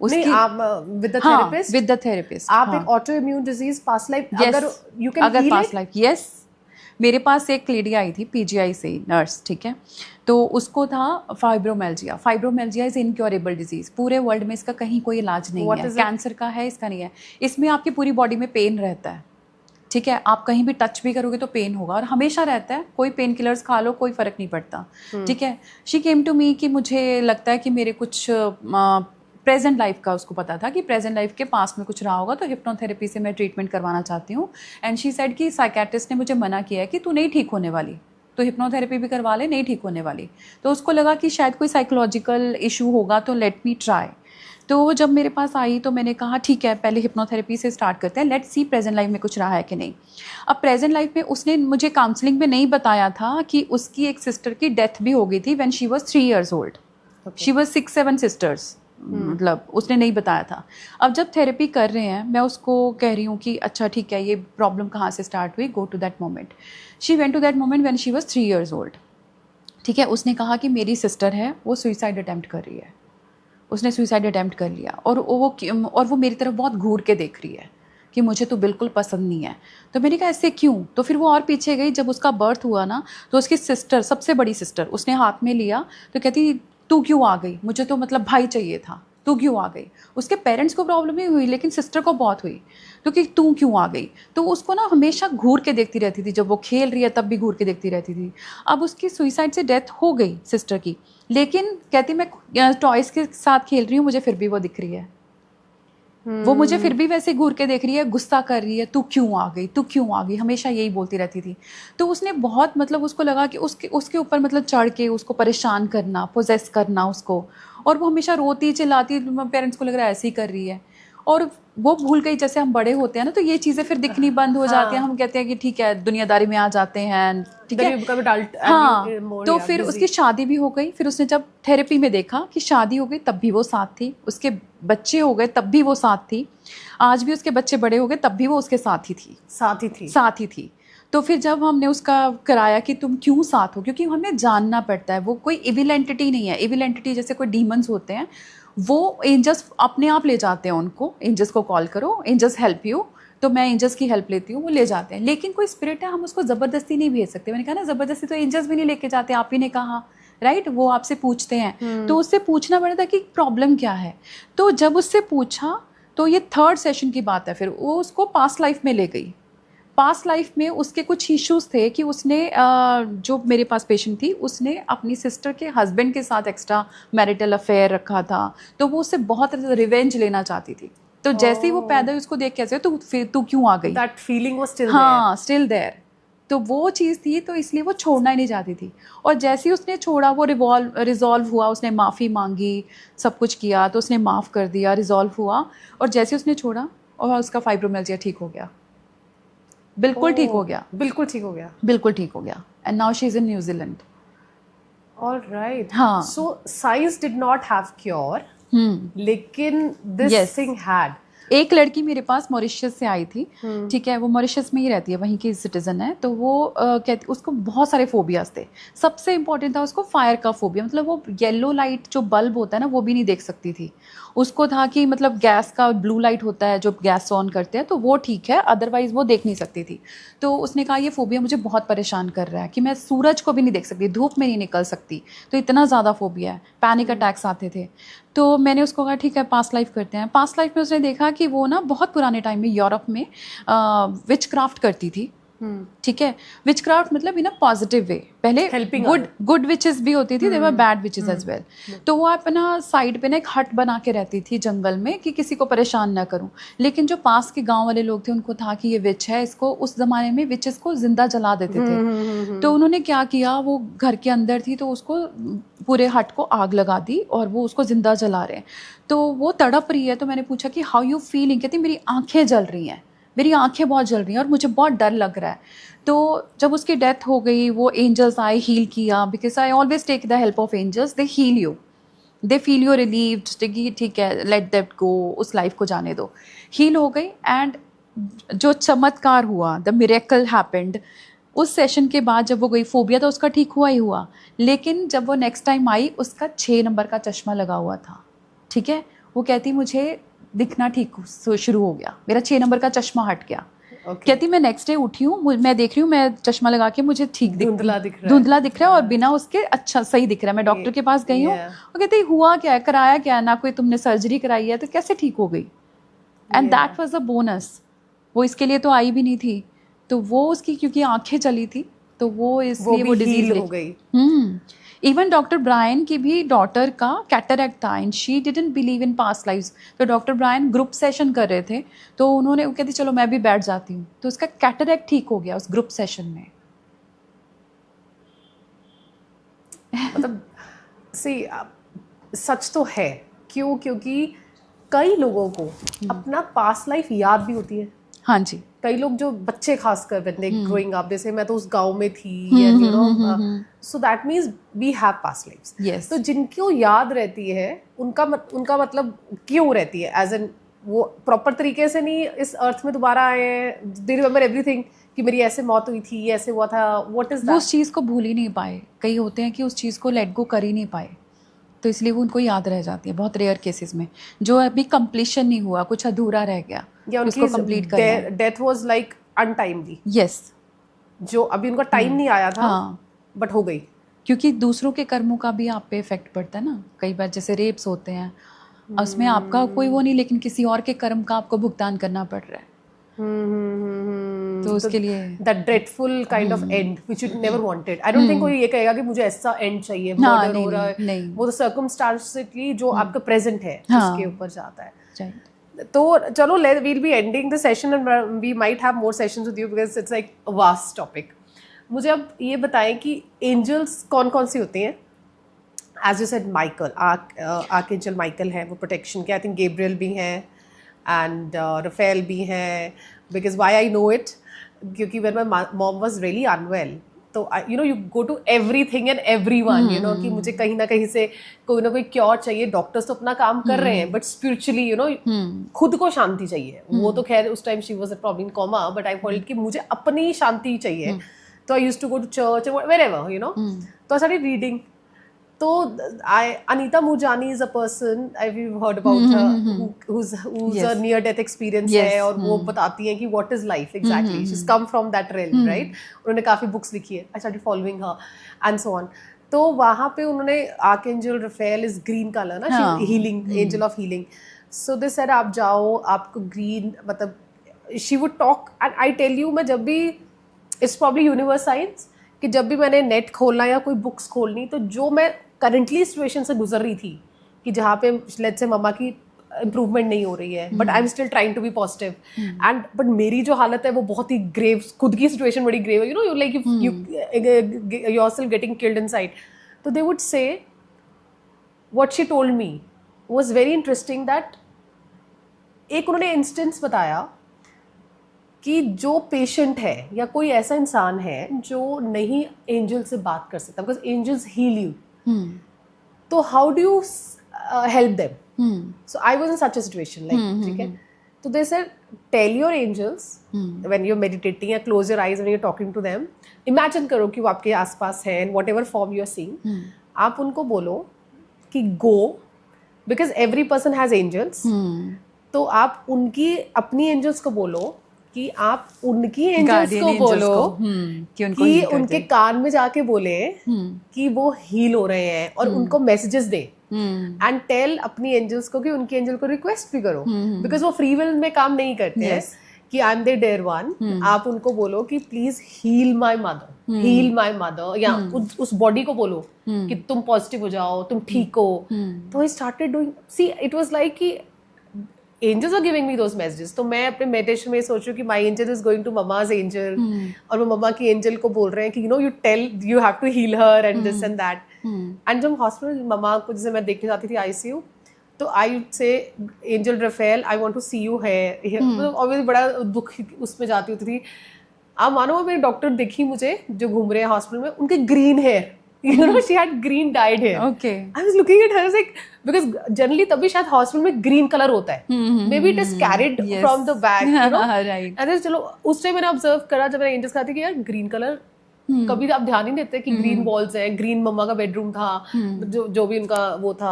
नहीं, आप with the therapist, with the therapist आप एक auto immune disease past life, अगर यू कैन अगर हील पास्ट लाइफ, यस। मेरे पास एक लेडी आई थी पीजीआई से, नर्स, ठीक है, तो उसको था फाइब्रोमेल्जिया। फाइब्रोमेल्जिया इज इनक्योरेबल डिजीज, पूरे वर्ल्ड में इसका कहीं कोई इलाज नहीं है, कैंसर का है, इसका नहीं है। इसमें आपकी पूरी बॉडी में पेन रहता है, ठीक है, आप कहीं भी टच भी करोगे तो पेन होगा और हमेशा रहता है, कोई पेन किलर्स खा लो कोई फर्क नहीं पड़ता, ठीक है। शी केम टू मी कि मुझे लगता है कि मेरे कुछ प्रेजेंट लाइफ का उसको पता था कि प्रेजेंट लाइफ के पास में कुछ रहा होगा, तो हिप्नोथेरेपी से मैं ट्रीटमेंट करवाना चाहती हूँ। एंड शी सेड कि साइकेट्रिस्ट ने मुझे मना किया है कि तू नहीं ठीक होने वाली, तो हिप्नोथेरेपी भी करवा ले, नहीं ठीक होने वाली। तो उसको लगा कि शायद कोई साइकोलॉजिकल इशू होगा, तो लेट मी ट्राई। तो वो जब मेरे पास आई तो मैंने कहा ठीक है, पहले हिप्नोथेरेपी से स्टार्ट करते हैं, लेट्स सी प्रेजेंट लाइफ में कुछ रहा है कि नहीं। अब प्रेजेंट लाइफ में उसने मुझे काउंसलिंग में नहीं बताया था कि उसकी एक सिस्टर की डेथ भी हो गई थी when she was 3 years old। She was 6-7 sisters, मतलब उसने नहीं बताया था। अब जब थेरेपी कर रहे हैं, मैं उसको कह रही हूँ कि अच्छा ठीक है, ये प्रॉब्लम कहाँ से स्टार्ट हुई, go to that moment. She went to that moment when she was 3 years old, ठीक है। उसने कहा कि मेरी सिस्टर है, वो सुइसाइड अटैम्प्ट कर रही है, उसने सुइसाइड अटैम्प्ट कर लिया, और वो मेरी तरफ बहुत घूर के देख रही है कि मुझे तो बिल्कुल पसंद नहीं है। तो मैंने कहा ऐसे क्यों? तो फिर वो और पीछे गई, जब उसका बर्थ हुआ ना, तो उसकी सिस्टर, सबसे बड़ी सिस्टर, उसने हाथ में लिया तो कहती तू क्यों आ गई, मुझे तो मतलब भाई चाहिए था, तू क्यों आ गई। उसके पेरेंट्स को प्रॉब्लम नहीं हुई लेकिन सिस्टर को बहुत हुई, तो कि तू क्यों आ गई। तो उसको ना हमेशा घूर के देखती रहती थी, जब वो खेल रही है तब भी घूर के देखती रहती थी। अब उसकी सुइसाइड से डेथ हो गई सिस्टर की, लेकिन कहती मैं टॉयज़ के साथ खेल रही हूँ, मुझे फिर भी वो दिख रही है, वो मुझे फिर भी वैसे घूर के देख रही है, गुस्सा कर रही है, तू क्यों आ गई, तू क्यों आ गई, हमेशा यही बोलती रहती थी। तो उसने बहुत, मतलब उसको लगा कि उसके ऊपर मतलब चढ़ के उसको परेशान करना, पोजेस करना उसको, और वो हमेशा रोती चिल्लाती, पेरेंट्स को लग रहा है ऐसे ही कर रही है। और वो भूल गई, जैसे हम बड़े होते हैं ना तो ये चीज़ें फिर दिखनी बंद हो जाती हैं, हम कहते हैं कि ठीक है दुनियादारी में आ जाते हैं, ठीक है। हाँ, तो फिर उसकी शादी भी हो गई। फिर उसने जब थेरेपी में देखा कि शादी हो गई, तब भी वो साथ थी, उसके बच्चे हो गए तब भी वो साथ थी, आज भी उसके बच्चे बड़े हो गए तब भी वो उसके साथ ही थी। तो फिर जब हमने उसका कराया कि तुम क्यों साथ हो, क्योंकि हमें जानना पड़ता है, वो कोई इविल एंटिटी नहीं है। इविल एंटिटी जैसे कोई डीमंस होते हैं, वो एंजल्स अपने आप ले जाते हैं उनको, एंजल्स को कॉल करो, एंजल्स हेल्प यू, तो मैं एंजल्स की हेल्प लेती हूँ, वो ले जाते हैं। लेकिन कोई स्पिरिट है, हम उसको ज़बरदस्ती नहीं भेज सकते। मैंने कहा ना, ज़बरदस्ती तो एंजल्स भी नहीं लेके जाते, आप ही ने कहा, राइट, वो आपसे पूछते हैं। तो उससे पूछना पड़ता है कि प्रॉब्लम क्या है। तो जब उससे पूछा तो ये 3rd सेशन की बात है, फिर वो उसको पास्ट लाइफ में ले गई। पास्ट लाइफ में उसके कुछ इश्यूज थे कि उसने जो मेरे पास पेशेंट थी उसने अपनी सिस्टर के हस्बैंड के साथ एक्स्ट्रा मैरिटल अफेयर रखा था, तो वो उससे बहुत रिवेंज लेना चाहती थी। तो जैसे ही वो पैदा हुई उसको देख के ऐसे तो फिर तू क्यों आ गई, दैट फीलिंग वाज स्टिल हाँ स्टिल देयर। तो वो चीज़ थी, तो इसलिए वो छोड़ना ही नहीं चाहती थी। और जैसे ही उसने छोड़ा वो रिजॉल्व हुआ, उसने माफ़ी मांगी, सब कुछ किया, तो उसने माफ़ कर दिया, रिजॉल्व हुआ। और जैसे ही उसने छोड़ा और उसका फाइब्रोमियल्जिया ठीक हो गया, बिल्कुल ठीक हो गया, बिल्कुल ठीक हो गया, बिल्कुल ठीक हो गया। And now she is in New Zealand. Alright, हाँ। So science did not have cure, लेकिन दिस Yes. Thing had. एक लड़की मेरे पास मॉरिशस से आई थी, ठीक है, वो मॉरिशस में ही रहती है, वहीं की सिटीजन है। तो वो कहती, उसको बहुत सारे फोबियाज थे। सबसे इंपॉर्टेंट था उसको फायर का फोबिया, मतलब वो येलो लाइट जो बल्ब होता है ना वो भी नहीं देख सकती थी। उसको था कि मतलब गैस का ब्लू लाइट होता है जो गैस ऑन करते हैं तो वो ठीक है, अदरवाइज वो देख नहीं सकती थी। तो उसने कहा ये फोबिया मुझे बहुत परेशान कर रहा है कि मैं सूरज को भी नहीं देख सकती, धूप में नहीं निकल सकती, तो इतना ज़्यादा फोबिया है, पैनिक अटैक्स आते थे। तो मैंने उसको कहा ठीक है पास्ट लाइफ करते हैं। पास्ट लाइफ में उसने देखा कि वो ना बहुत पुराने टाइम में यूरोप में विच क्राफ्ट करती थी, ठीक है। विच क्राफ्ट मतलब इन अ पॉजिटिव वे, पहले Helping गुड विचेस भी होती थी, there were bad witches as well. तो वो अपना साइड पे ना एक हट बना के रहती थी जंगल में कि किसी को परेशान ना करूं। लेकिन जो पास के गांव वाले लोग थे उनको था कि ये विच है, इसको उस जमाने में विचेस को जिंदा जला देते थे। तो उन्होंने क्या किया, वो घर के अंदर थी तो उसको पूरे हट को आग लगा दी और वो उसको जिंदा जला रहे हैं। तो वो तड़प रही है, तो मैंने पूछा कि हाउ यू फीलिंग, कहती मेरी आंखें जल रही हैं, मेरी आंखें बहुत जल रही हैं और मुझे बहुत डर लग रहा है। तो जब उसकी डेथ हो गई वो एंजल्स आए, हील किया, because I always take the help of angels, they heal you, they feel you relieved कि ठीक है लेट दैट गो, उस लाइफ को जाने दो। हील हो गई एंड जो चमत्कार हुआ, द मिरेकल हैपेंड। उस सेशन के बाद जब वो गई, फोबिया तो उसका ठीक हुआ ही हुआ, लेकिन जब वो नेक्स्ट टाइम आई उसका 6 नंबर का चश्मा लगा हुआ था, ठीक है। वो कहती मुझे दिखना ठीक शुरू हो गया, मेरा 6 नंबर का चश्मा हट गया। कहती मैं नेक्स्ट डे उठी हूँ, मैं देख रही हूँ मैं चश्मा लगा के मुझे ठीक धुंधला दिख रहा है और बिना उसके अच्छा सही दिख रहा है। मैं डॉक्टर के पास गई हूँ, वो कहती हुआ क्या है, कराया क्या है, ना कोई तुमने सर्जरी कराई है, तो कैसे ठीक हो गई। And that was a bonus, वो इसके लिए तो आई भी नहीं थी, तो वो उसकी क्योंकि आंखें चली थी तो वो इसलिए वो डिजीज हो गई। इवन डॉक्टर ब्रायन की भी डॉटर का कैटरैक्ट था and she didn't believe in past lives. तो डॉक्टर ब्रायन ग्रुप सेशन कर रहे थे, तो उन्होंने वो कहती चलो मैं भी बैठ जाती हूँ, तो उसका कैटरैक्ट ठीक हो गया उस ग्रुप सेशन में। मतलब सी सच तो है, क्यों, क्योंकि कई लोगों को अपना पास्ट लाइफ याद भी होती है। हाँ जी, कई लोग जो बच्चे खासकर when they growing up, जैसे मैं तो उस गांव में थी and you know so that means we have past lives. Yes. तो जिनको याद रहती है उनका मतलब क्यों रहती है, एज एन वो प्रॉपर तरीके से नहीं इस अर्थ में दोबारा आए हैं, दे रिमेंबर एवरीथिंग कि मेरी ऐसे मौत हुई थी, ऐसे हुआ था, व्हाट इज वो उस चीज़ को भूल ही नहीं पाए। कई होते हैं कि उस चीज़ को लेट गो कर ही नहीं पाए, तो इसलिए वो उनको याद रह जाती है। बहुत रेयर केसेस में जो अभी कंप्लीशन नहीं हुआ, कुछ अधूरा रह गया, उसको कंप्लीट करना है। Death was like untimely, yes, जो अभी उनका टाइम नहीं आया था, बट हो गई। क्योंकि दूसरों के कर्मों का भी आप पे इफेक्ट पड़ता है ना। कई बार जैसे रेप्स होते हैं, उसमें आपका कोई वो नहीं, लेकिन किसी और के कर्म का आपको भुगतान करना पड़ रहा है। तो उसके लिए that dreadful kind of and which you never wanted. I don't think कोई ये कहेगा कि मुझे ऐसा एंड चाहिए, मर्डर हो रहा है, वो तो सर्कमस्टेंशियली जो आपका प्रेजेंट है उसके ऊपर जाता है। तो चलो we'll be ending the session and we might have more sessions with you because it's like a vast topic. मुझे अब ये बताएं कि एंजल्स कौन कौन सी होती हैं। As you said Michael, archangel Michael है वो प्रोटेक्शन के, आई थिंक गेब्रियल भी हैं एंड रफेल भी हैं, because why I know it, क्योंकि when my mom was really unwell, तो you know you go to everything and everyone, you know कि मुझे कहीं ना कहीं से कोई ना कोई क्योर चाहिए। डॉक्टर्स तो अपना काम कर रहे हैं, बट स्पिरिचुअली यू नो खुद को शांति चाहिए। वो तो खैर उस time she was problem in coma, but I felt कि मुझे अपनी शांति चाहिए। तो I used to go to church wherever, you know. तो आई स्टार्टेड रीडिंग। तो Anita Moorjani is a person, I have heard about her, who's a near death experience है, और वो बताती हैं कि what is life exactly. She's come from that realm, right? उन्होंने काफी बुक्स लिखी है, I started following her and so on. तो वहाँ पे उन्होंने archangel Raphael is green colour ना, healing, angel of healing. So they said आप जाओ, आपको ग्रीन मतलब she would talk and I tell you, मैं जब भी, इट्स प्रॉब्ली यूनिवर्स साइंस, कि जब भी मैंने नेट खोलना या कोई बुक्स खोलनी, तो जो मैं करंटली सिचुएशन से गुजर रही थी कि जहाँ पे लेट्स से मम्मा की इम्प्रूवमेंट नहीं हो रही है, but I am still trying to be positive and but मेरी जो हालत है वो बहुत ही ग्रेव, खुद की सिचुएशन बड़ी ग्रेव है, you know, you like you yourself getting killed inside. तो they would say what she told me was very interesting, that एक उन्होंने इंस्टेंस बताया कि जो पेशेंट है या कोई ऐसा इंसान है जो नहीं एंजल से बात कर सकता, बिकॉज एंजल्स हील यू, तो how do you help them? So I was in such a situation, like, ठीक है, तो they said tell your angels when you're meditating या close your eyes when you're talking to them, imagine करो कि वो आपके आसपास है and whatever form you're seeing, आप उनको बोलो कि go, because every person has angels, तो आप उनकी अपनी angels को बोलो कि आप उनकी एंजल्स को बोलो कि उनके कान में जाके बोले कि वो हील हो रहे हैं और उनको मैसेजेस दे, एंड टेल अपनी एंजल्स को कि उनकी एंजल को रिक्वेस्ट भी करो, बिकॉज वो फ्री विल में काम नहीं करते हैं कि I am there dear one. आप उनको बोलो कि please heal my mother, heal my mother, या उस बॉडी को बोलो कि तुम पॉजिटिव हो जाओ, तुम ठीक हो. तो I started doing, see it was like कि angels are giving me those messages. तो मैं अपने मेडिटेशन में सोच रही हूँ कि my angel is going to mama's angel, और वो मम्मा की एंजल को बोल रहे हैं कि you know you tell you have to heal her and this and that. And जब हॉस्पिटल मम्मा को जैसे मैं देखने जाती थी ICU, तो I would say angel Raphael I want to see you है, मतलब ऑब्वियसली बड़ा दुख उसमें जाती होती थी. आप मानो मेरे डॉक्टर देखी मुझे जो घूम रहे हैं हॉस्पिटल में, उनके green hair, you know, she had green dyed hair. Okay. I was looking at her, I was like, because generally तभी शायद हॉस्पिटल में ग्रीन कलर होता है, maybe it is carried from the back, you know. Right. And then चलो उस time मैंने observe करा जब मैंने एंजल्स खाती कि यार ग्रीन कलर कभी आप ध्यान नहीं देते कि ग्रीन वॉल्स है, ग्रीन मम्मा का बेडरूम था, जो भी उनका वो था,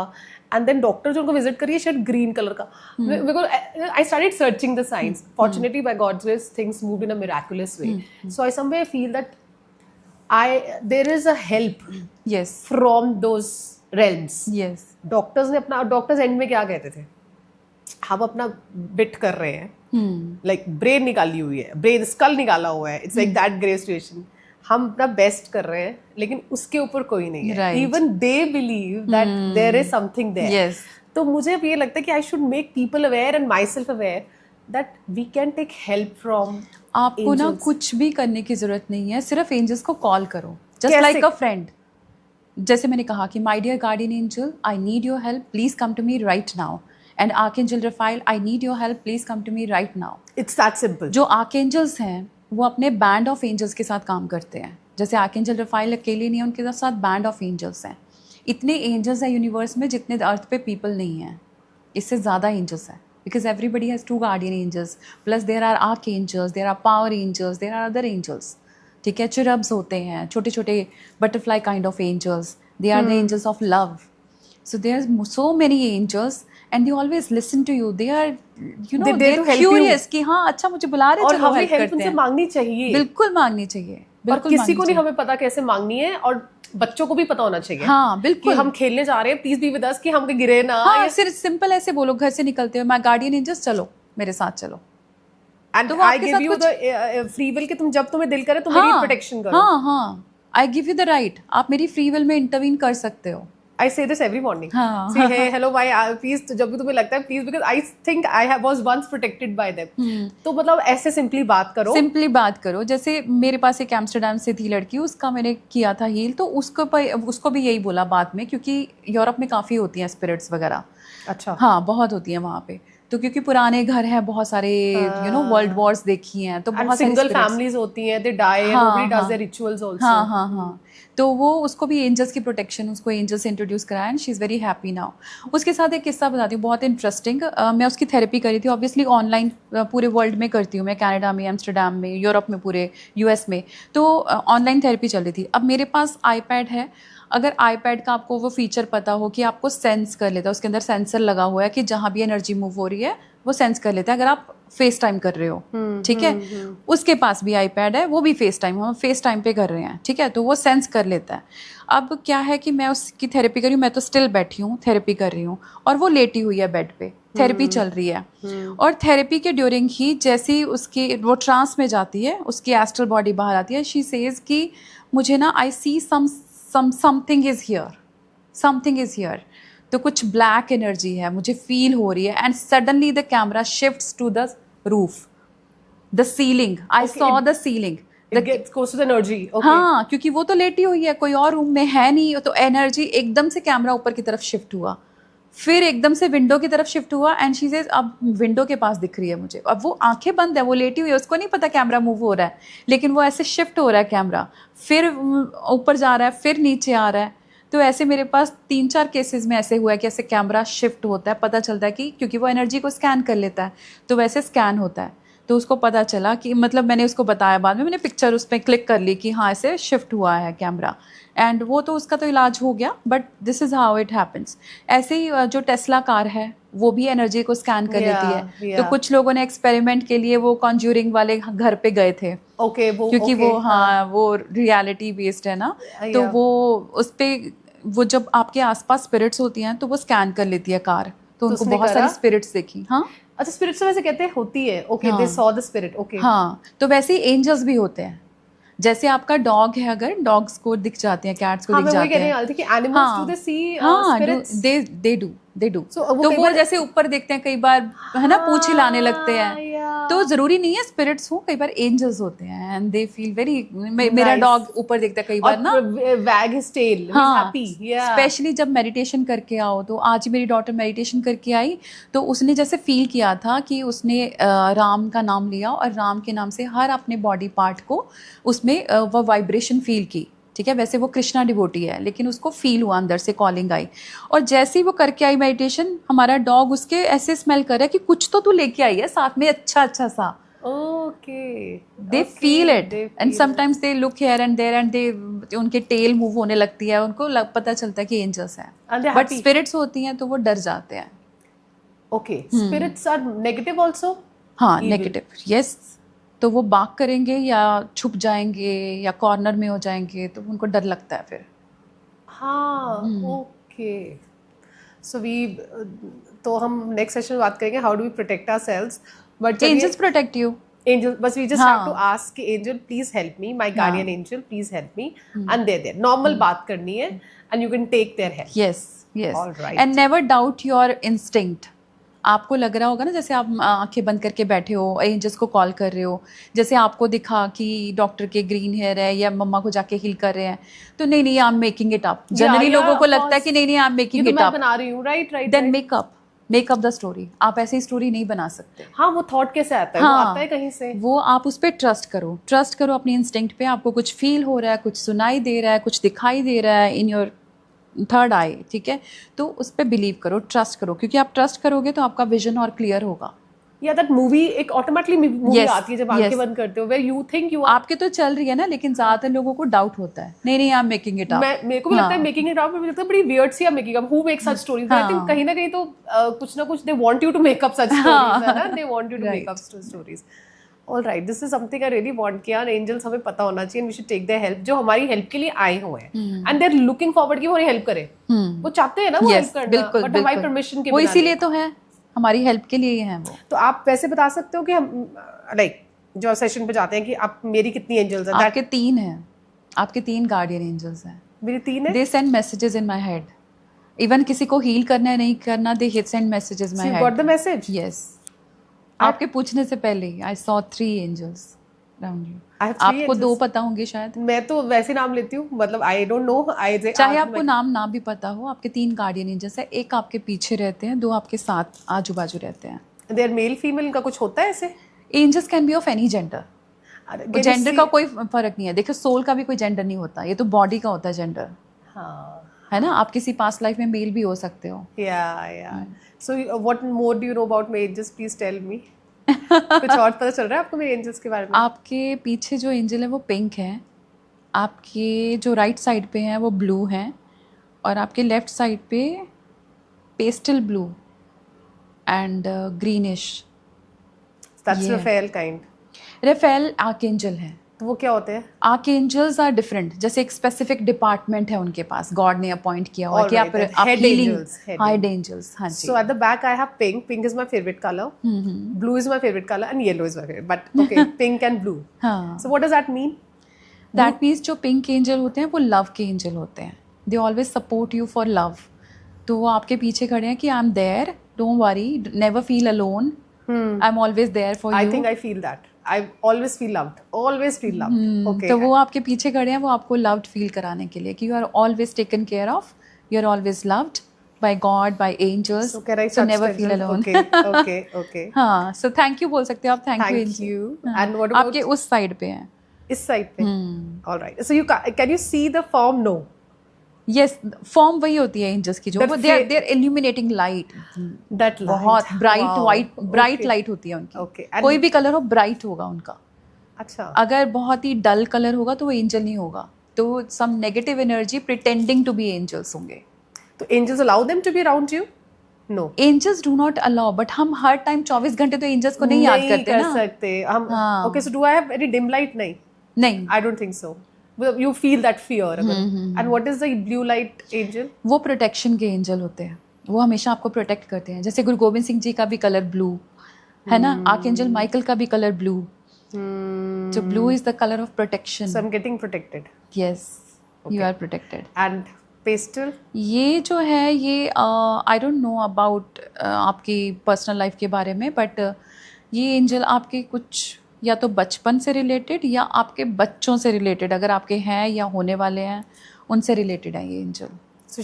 एंड देन डॉक्टर जो उनको विजिट करिए शायद ग्रीन कलर का, because I started searching the signs. Fortunately by God's grace things moved in a miraculous way, so I someway feel that there is a help from those realms. Doctors ने अपना, doctors and में क्या कहते थे, हम अपना bit कर रहे हैं, लाइक ब्रेन निकाली हुई है, ब्रेन स्कल निकाला हुआ है, it's like that grey situation, हम अपना बेस्ट कर रहे हैं लेकिन उसके ऊपर कोई नहीं है. Even they believe that there is something there. तो मुझे अब ये लगता है कि I should make people aware and myself aware that we can take help from. आपको ना कुछ भी करने की जरूरत नहीं है, सिर्फ एंजल्स को कॉल करो, जस्ट लाइक अ फ्रेंड. जैसे मैंने कहा कि my dear guardian angel, I need your help, please come to me right now. And archangel Raphael, I need your help, please come to me right now. It's that simple. जो archangels हैं वो अपने band of angels के साथ काम करते हैं. जैसे आर्कएंजल रफाइल अकेले नहीं है, उनके साथ बैंड ऑफ एंजल्स हैं. इतने एंजल्स हैं यूनिवर्स में जितने अर्थ पे पीपल नहीं हैं, इससे ज़्यादा एंजल्स हैं. Because everybody has 2 guardian angels, plus there are archangels, there are power angels, there are other angels. ठीक है, cherubs होते हैं, छोटे छोटे butterfly kind of angels. They are the angels of love. So there are so many angels, and they always listen to you. They are, you know, they are curious कि हाँ अच्छा मुझे बुला रहे, चलो हेल्प करते हैं. और हमें हेल्प उनसे मांगनी चाहिए. बिल्कुल मांगनी चाहिए. बिल्कुल. किसी को नहीं हमें पता कैसे मांगनी है, और बच्चों को भी पता होना चाहिए. हाँ बिल्कुल. कि हम खेलने जा रहे हैं, प्लीज बी विद अस, कि हम कहीं गिरे ना. हाँ, सिर्फ सिंपल ऐसे बोलो घर से निकलते हो, माय गार्डियन एंजल्स चलो मेरे साथ चलो. And I give you the free will कि तुम जब तुम्हें दिल करे तुम मेरी प्रोटेक्शन करो. हाँ हाँ, I give you the right, आप मेरी फ्री विल में इंटरवीन कर सकते हो. I say this every morning. Say hey, hello, my please. तो जब भी तुम्हें लगता है please, because I think I was once protected by them. तो मतलब ऐसे सिंपली बात करो. सिंपली बात करो. जैसे मेरे पास एक एम्स्टरडैम से थी लड़की, उसका मैंने किया था हील, तो उसको भी यही बोला बाद में, क्योंकि यूरोप में काफ़ी होती हैं स्पिरिट्स वगैरह. अच्छा. हाँ बहुत होती हैं वहाँ पे, तो क्योंकि पुराने घर हैं, बहुत सारे यू नो वर्ल्ड वॉर्स देखी हैं, तो बहुत सारी सिंगल फैमिलीज होती हैं, they die, nobody does their rituals also. हाँ हाँ हाँ. तो वो उसको भी एंजल्स की प्रोटेक्शन, उसको एंजल से इंट्रोड्यूस कराया, and she is very happy now. उसके साथ एक किस्सा बताती हूँ बहुत इंटरेस्टिंग. मैं उसकी थेरेपी करी थी, ऑब्वियसली ऑनलाइन पूरे वर्ल्ड में करती हूँ मैं, कनाडा में, एम्स्टरडैम में, यूरोप में, पूरे यूएस में, तो ऑनलाइन थेरेपी चल रही थी. अब मेरे पास आईपैड है. अगर आईपैड का आपको वो फीचर पता हो कि आपको सेंस कर लेता है, उसके अंदर सेंसर लगा हुआ है कि जहाँ भी एनर्जी मूव हो रही है वो सेंस कर लेता है, अगर आप फेस टाइम कर रहे हो. ठीक है, उसके पास भी आईपैड है, वो भी फेस टाइम, हम फेस टाइम पे कर रहे हैं. ठीक है, तो वो सेंस कर लेता है. अब क्या है कि मैं उसकी थेरेपी कर रही हूँ, मैं तो स्टिल बैठी हूँ, थेरेपी कर रही हूँ, और वो लेटी हुई है बेड पे. थेरेपी चल रही है, और थेरेपी के ड्यूरिंग ही जैसे ही उसकी वो ट्रांस में जाती है, उसकी एस्ट्रल बॉडी बाहर आती है, शी सेज कि मुझे ना I see something is here, something is here, तो कुछ ब्लैक एनर्जी है मुझे फील हो रही है, and suddenly the camera shifts to the roof, the ceiling, I saw the ceiling, It gets goes to the energy. Okay. हाँ, क्योंकि वो तो लेटी हुई है, कोई और रूम में है नहीं, तो एनर्जी एकदम से कैमरा ऊपर की तरफ शिफ्ट हुआ, फिर एकदम से विंडो की तरफ शिफ्ट हुआ, एंड शी सेज अब विंडो के पास दिख रही है मुझे, अब वो आंखें बंद है, वो लेटी हुई है, उसको नहीं पता कैमरा मूव हो रहा है, लेकिन वो ऐसे शिफ्ट हो रहा है कैमरा, फिर ऊपर जा रहा है, फिर नीचे आ रहा है। तो ऐसे मेरे पास 3-4 केसेस में ऐसे हुआ है कि ऐसे कैमरा शिफ्ट होता है, पता चलता है कि क्योंकि वो एनर्जी को स्कैन कर लेता है, तो वैसे स्कैन होता है, तो उसको पता चला कि मतलब मैंने उसको बताया, बाद में मैंने पिक्चर उस पर क्लिक कर ली कि हाँ ऐसे शिफ्ट हुआ है कैमरा, एंड वो तो उसका तो इलाज हो गया, but this is how it happens. ऐसे ही जो टेस्ला कार है वो भी एनर्जी को स्कैन कर लेती है, तो कुछ लोगों ने एक्सपेरिमेंट के लिए वो कॉन्ज्यूरिंग वाले घर पे गए थे, क्योंकि वो हाँ वो रियलिटी बेस्ड है ना, तो वो उस पर वो जब आपके आसपास स्पिरिट्स होती हैं तो वो स्कैन कर लेती है कार, तो उनको बहुत सारी स्पिरिट्स देखी। हाँ अच्छा, स्पिरिट्स वैसे कहते हैं होती है, okay, they saw the spirit, okay. हाँ, तो वैसे ही एंजल्स भी होते हैं, जैसे आपका डॉग है, अगर डॉग्स को दिख जाते हैं, कैट्स को दिख जाते हैं, animals do they see spirits, they do, तो वो जैसे ऊपर देखते हैं कई बार, है ना, पूंछ हिलाने लगते हैं, तो जरूरी नहीं है स्पिरिट्स हो, कई बार एंजल्स होते हैं, एंड दे फील वेरी, मेरा डॉग ऊपर देखता है कई बार ना, wag his tail, he is happy, specially जब मेडिटेशन करके आओ, तो आज ही मेरी डॉटर मेडिटेशन करके आई, तो उसने जैसे फील किया था कि उसने राम का नाम लिया, और राम के नाम से हर अपने बॉडी पार्ट को उसमें वो वाइब्रेशन फील की, ठीक है, वैसे वो कृष्णा डिवोटी है, लेकिन उसको फील हुआ, अंदर से कॉलिंग आई, और जैसे ही वो करके आई मेडिटेशन, हमारा डॉग उसके ऐसे स्मेल कर रहा है कि कुछ तो तू लेके आई है साथ में, अच्छा अच्छा सा, okay, they feel it, and sometimes they look here and there, and they उनके टेल मूव होने लगती है, उनको पता चलता है कि एंजल्स हैं, बट स्पिरिट्स होती हैं तो वो डर जाते हैं। Okay, spirits are negative also? हाँ, नेगेटिव, यस, तो वो बाक करेंगे या छुप जाएंगे या कॉर्नर में हो जाएंगे, तो उनको डर लगता है फिर। हाँ, ओके, सो वी, तो हम नेक्स्ट सेशन में बात करेंगे how do we protect ourselves, but angels protect you, angel, बस we just have to ask कि angel please help me, my guardian angel please help me, and they're there, normal बात करनी है, and you can take their help. yes, all right, and never doubt your instinct. आपको लग रहा होगा ना, जैसे आप आंखें बंद करके बैठे हो, एंजल्स को कॉल कर रहे हो, जैसे आपको दिखा कि डॉक्टर के ग्रीन हेयर है या मम्मा को जाके हील कर रहे हैं, तो नहीं I am making it up, generally लोगों को लगता है कि नहीं I am making it up, बना रही हूँ, right, then make up the story. आप ऐसी स्टोरी नहीं बना सकते। हाँ, वो थॉट कैसे आता है? हाँ, वो आता है कहीं से, वो आप उस पर ट्रस्ट करो अपनी इंस्टिंक्ट पे, आपको कुछ फील हो रहा है, कुछ सुनाई दे रहा है, कुछ दिखाई दे रहा है इन योर थर्ड आई, ठीक है, तो उस पर बिलीव करो, ट्रस्ट करो, क्योंकि आप ट्रस्ट करोगे तो आपका विजन और क्लियर होगा। या दैट मूवी, एक ऑटोमेटिकली मूवी आती है जब आंखें बंद करते हो, वेयर यू थिंक यू, आपके तो चल रही है ना, लेकिन ज्यादातर लोगों को डाउट होता है, नहीं I am making it up. मेरे को भी लगता है मेकिंग इट अप, मुझे लगता है बड़ी वियर्ड सी making up, who make such stories, I think कहीं ना कहीं तो कुछ ना कुछ they want you to make up such stories, है ना, they want you to make up stories. All right, this is something I really want कि यार एंजल्स हमें पता होना चाहिए, and we should take their help, जो हमारी हेल्प के लिए आए हुए हैं, and they are looking forward कि वो हमारी हेल्प करे, वो चाहते हैं ना वो हेल्प करना, बट हमारी परमिशन के बिना, वो इसीलिए तो है, हमारी हेल्प के लिए हैं वो। तो आप वैसे बता सकते हो कि हम लाइक जो सेशन पे जाते हैं कि आप, मेरी कितनी एंजल्स हैं? आपके 3 हैं, आपके 3 गार्डियन एंजल्स हैं। मेरी 3 है। They send messages in my head, even किसी को हील करना है नहीं करना, they send messages my head. You got the message? Yes, आपके पूछने से पहले I saw 3 angels around you. आपको 2 पता होंगे शायद, मैं तो वैसे नाम लेती हूँ, मतलब आई डोंट नो, चाहे आपको नाम ना भी पता हो, आपके 3 गार्डियन एंजल्स है, एक आपके पीछे रहते हैं, 2 आपके साथ आजू बाजू रहते हैं। देयर मेल फीमेल का कुछ होता है ऐसे? Angels can be of any gender, gender का कोई फर्क नहीं है, देखो सोल का भी कोई जेंडर नहीं होता, ये तो बॉडी का होता है जेंडर, है ना, आप किसी पास्ट लाइफ में मेल भी हो सकते हो। या so what more do you know about my angels, please tell me. कुछ और पता चल रहा है आपको मेरे एंजल्स के बारे में? आपके पीछे जो एंजल है वो पिंक है, आपके जो राइट साइड पे हैं वो ब्लू हैं, और आपके लेफ्ट साइड पे pastel blue and greenish. That's Raphael kind. Raphael archangel है, तो वो क्या होते हैं? आर्कएंजल्स आर डिफरेंट, जैसे एक स्पेसिफिक डिपार्टमेंट है उनके पास, गॉड ने अपॉइंट किया हुआ है कि Alright, then. आप Head healing, angels, head head angels, हाँ जी. So at the back I have pink. Pink is my favorite color. Blue is my favorite color, and yellow is my favorite. But okay, pink and blue. हाँ. So what does that mean? That means जो pink angel होते हैं वो love के angel होते हैं. They always support you for love. तो वो आपके पीछे खड़े हैं कि I am there, don't worry, never feel alone, I am always there for you. I think I feel that. I always feel loved. Always feel loved. Okay. तो वो आपके पीछे खड़े हैं, वो आपको लव्ड फील कराने के लिए कि you are always taken care of, you are always loved by God, by angels, So can I so touch never the feel angel? Alone. Okay. Okay. Okay. हाँ, सो थैंक यू बोल सकते हो आप. Thank you Thank angel. you. And what about आपके उस side पे हैं. इस side पे? All right. So can you see the form? No. Yes, form वही होती है एंजल्स की, जो That वो they are illuminating light. That light. बहुत bright Wow. White, bright Okay. Light होती है उनकी. Okay. And- कोई भी कलर हो ब्राइट होगा उनका. अच्छा. अगर बहुत ही डल कलर होगा तो वो एंजल नहीं होगा. तो some negative energy pretending to be angels होंगे. तो angels allow them to be around you? No. Angels do not allow, but हम हर टाइम 24 घंटे तो एंजल्स को नहीं याद करते कर ना. सकते हम. हाँ. Okay, so do I have any dim light? नहीं. नहीं, I don't think so. Well, you feel that fear. And what is the blue light angel? वो प्रोटेक्शन के एंजल होते हैं. वो हमेशा आपको प्रोटेक्ट करते हैं. जैसे गुरु गोविंद सिंह जी का भी कलर ब्लू है ना, आर्कएंजल माइकल का भी colour blue. So blue is the color of protection. So I'm getting protected. Yes, you Okay. are protected. And pastel? ये जो है ये आई डोंट नो अबाउट आपकी पर्सनल लाइफ के बारे में, बट ये एंजल आपके कुछ या तो बचपन से रिलेटेड या आपके बच्चों से रिलेटेड, अगर आपके हैं या होने वाले हैं उनसे रिलेटेड है ये angel. So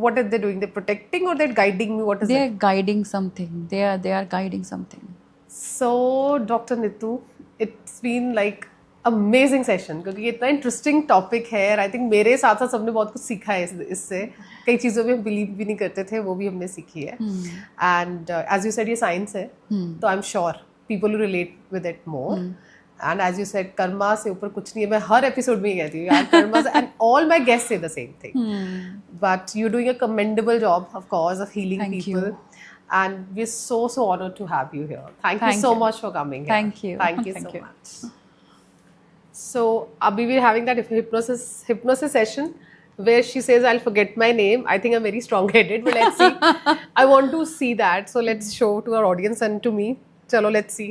what are they doing? They're protecting or they're guiding me? What is they it? Are guiding something. They are guiding something. So Dr. Nitu, it's been like amazing session क्योंकि ये इतना interesting topic है. और I think मेरे साथ साथ सबने बहुत कुछ सीखा है इससे. कई चीज़ों में हम बिलीव भी नहीं करते थे, वो भी हमने सीखी है. एंड एज यू सेड ये साइंस है, तो I am sure people will relate with it more. And as you said karma से ऊपर कुछ नहीं है. मैं हर एपिसोड में ये कहती हूँ यार, karma and all my guest say the same thing. But you doing a commendable job of course of healing Thank people. And we're so honored to have you here. Thank you so much for coming here. Thank you. Thank you Thank so you. much. So Abhi, we're having that hypnosis session where she says I'll forget my name. I think I'm very strong-headed, but let's see. I want to see that, so let's show to our audience and to me. Chalo, let's see.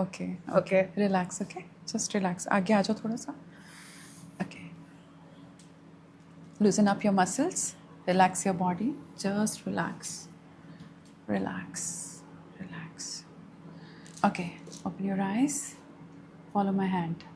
Okay. Okay. Relax. Okay. Just relax. आगे आ जाओ थोड़ा सा. Okay. Loosen up your muscles. Relax your body. Just relax. Relax. Relax. Okay. Open your eyes. Follow my hand.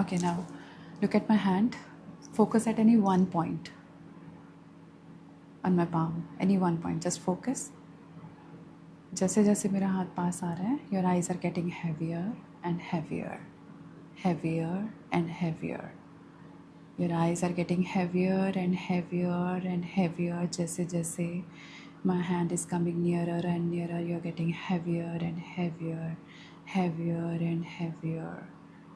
Okay, now look at my hand. Focus at any one point on my palm. Any one point. Just focus. जैसे जैसे मेरा हाथ पास आ रहा है, your eyes are getting heavier and heavier, heavier and heavier. Your eyes are getting heavier and heavier and heavier. जैसे जैसे my hand is coming nearer and nearer, you're getting heavier and heavier, heavier and heavier,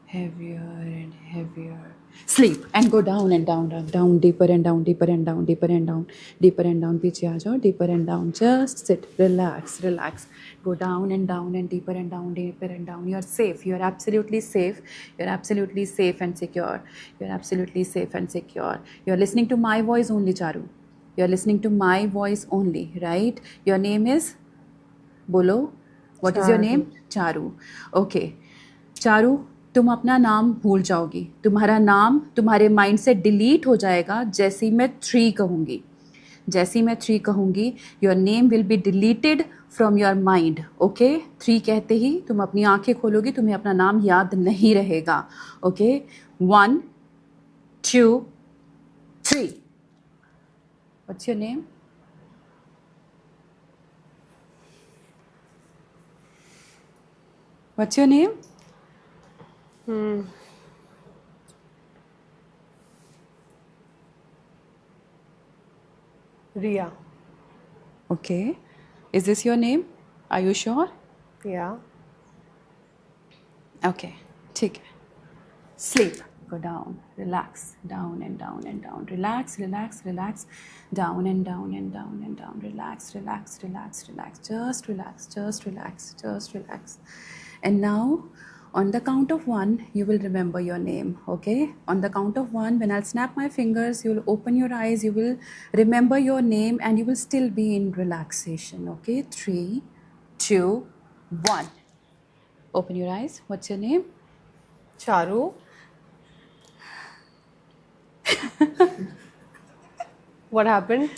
heavier and heavier. Sleep and go down and down, down, down, deeper and down, deeper and down, deeper and down, deeper and down. पीछे आ जाओ, deeper and down. Just sit, relax, relax. Go down and down and deeper and down, deeper and down. You're safe. You're absolutely safe. You're absolutely safe and secure. You're absolutely safe and secure. You're listening to my voice only, Charu. You're listening to my voice only, right? Your name is? Bolo. What is your name? Charu. Okay. Charu, तुम अपना नाम भूल जाओगी. तुम्हारा नाम तुम्हारे mind से delete हो जाएगा जैसे ही मैं 3 कहूँगी. जैसे ही मैं 3 कहूँगी, your name will be deleted from your mind. Okay, 3 कहते ही तुम अपनी आंखें खोलोगी, तुम्हें अपना नाम याद नहीं रहेगा. Okay, 1 2 3. What's your name? What's your name? Ria. Okay. Is this your name? Are you sure? Yeah. Okay. ठीक है. Sleep. Go down. Relax. Down and down and down. Relax, relax, relax. Down and down and down and down. Relax, relax, relax, relax. Just relax, just relax, just relax. And now, on the count of 1, you will remember your name. Okay? On the count of 1, when I'll snap my fingers, you will open your eyes, you will remember your name, and you will still be in relaxation. Okay? 3, 2, 1. Open your eyes. What's your name? Charu. What happened?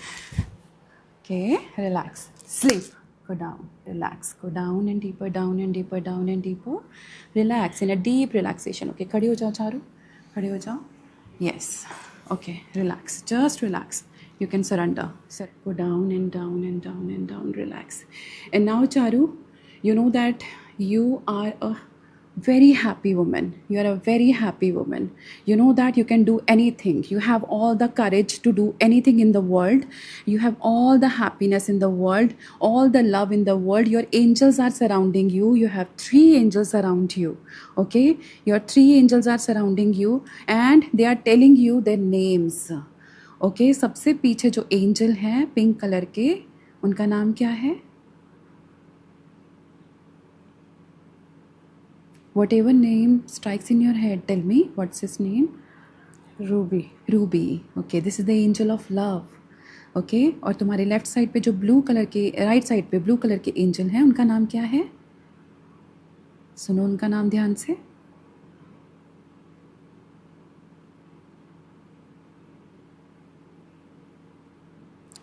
Okay, relax. Sleep. Go down. Relax. Go down and deeper, down and deeper, down and deeper. Relax in a deep relaxation. Okay, खड़ी हो जाओ चारू. खड़ी हो जाओ. Yes. Okay, relax. Just relax. You can surrender. Go down and down and down and down. Relax. And now, Charu, you know that you are a very happy woman. You are a very happy woman. You know that you can do anything. You have all the courage to do anything in the world. You have all the happiness in the world, all the love in the world. Your angels are surrounding you. You have 3 angels around you. Okay? Your 3 angels are surrounding you and they are telling you their names. Okay? सबसे पीछे जो angel हैं pink colour के, उनका नाम क्या है? Whatever name strikes in your head, tell me, what's his name? Ruby. Ruby. Okay, this is the angel of love. Okay, और तुम्हारे लेफ्ट साइड पे जो ब्लू कलर के, राइट साइड पे ब्लू कलर के एंजल हैं, उनका नाम क्या है? सुनो उनका नाम ध्यान से.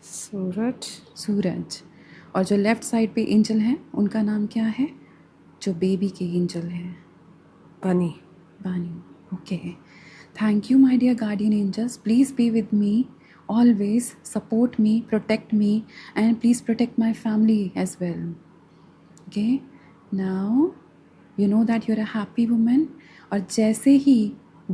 सूरज. सूरज. और जो लेफ्ट साइड पे एंजल हैं, उनका नाम क्या है? जो बेबी के एंजल हैं. Bunny. Bani. Okay. Thank you, my dear guardian angels. Please be with me. Always support me, protect me, and please protect my family as well. Okay. Now, you know that you're a happy woman. और जैसे ही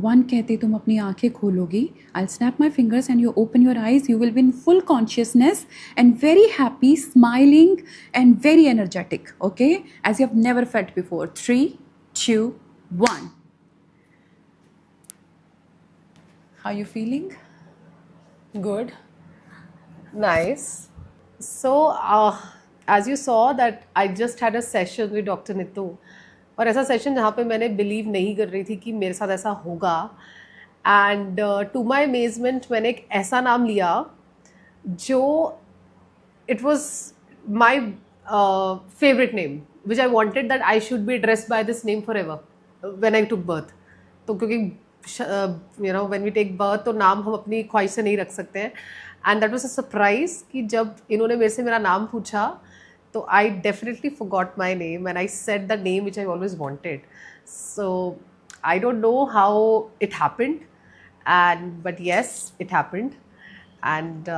1 कहते तुम अपनी आंखें खोलोगी, I'll snap my fingers and you open your eyes. You will be in full consciousness and very happy, smiling, and very energetic. Okay. As you have never felt before. 3, 2, 1. How are you feeling? Good. Nice. So, as you saw that I just had a session with Dr. Nitu. और ऐसा session जहाँ पे मैंने believe नहीं कर रही थी कि मेरे साथ ऐसा होगा. एंड टू माई अमेजमेंट मैंने एक ऐसा नाम लिया जो it was my favourite name which I wanted that I should be addressed by this name forever when I took birth. तो क्योंकि you know when we take birth तो नाम हम अपनी ख्वाहिश से नहीं रख सकते हैं. And that was a surprise कि जब इन्होंने मेरे से मेरा नाम पूछा तो I definitely forgot my name and I said the name which I always wanted. So I don't know how it happened, but yes, it happened. And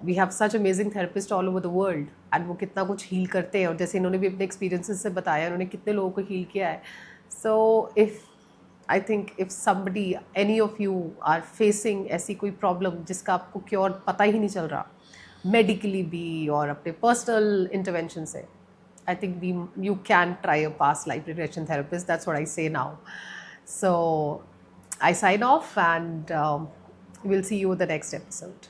we have such amazing therapists all over the world. And वो कितना कुछ heal करते हैं और जैसे इन्होंने भी अपने experiences से बताया उन्होंने कितने लोगों को heal किया है. So I think if somebody, any of you are facing ऐसी कोई problem जिसका आपको cure पता ही नहीं चल रहा, मेडिकली भी और अपने पर्सनल इंटरवेंशन से, I think you can try a past life regression therapist. That's what I say now. So I sign off and will see you the next episode.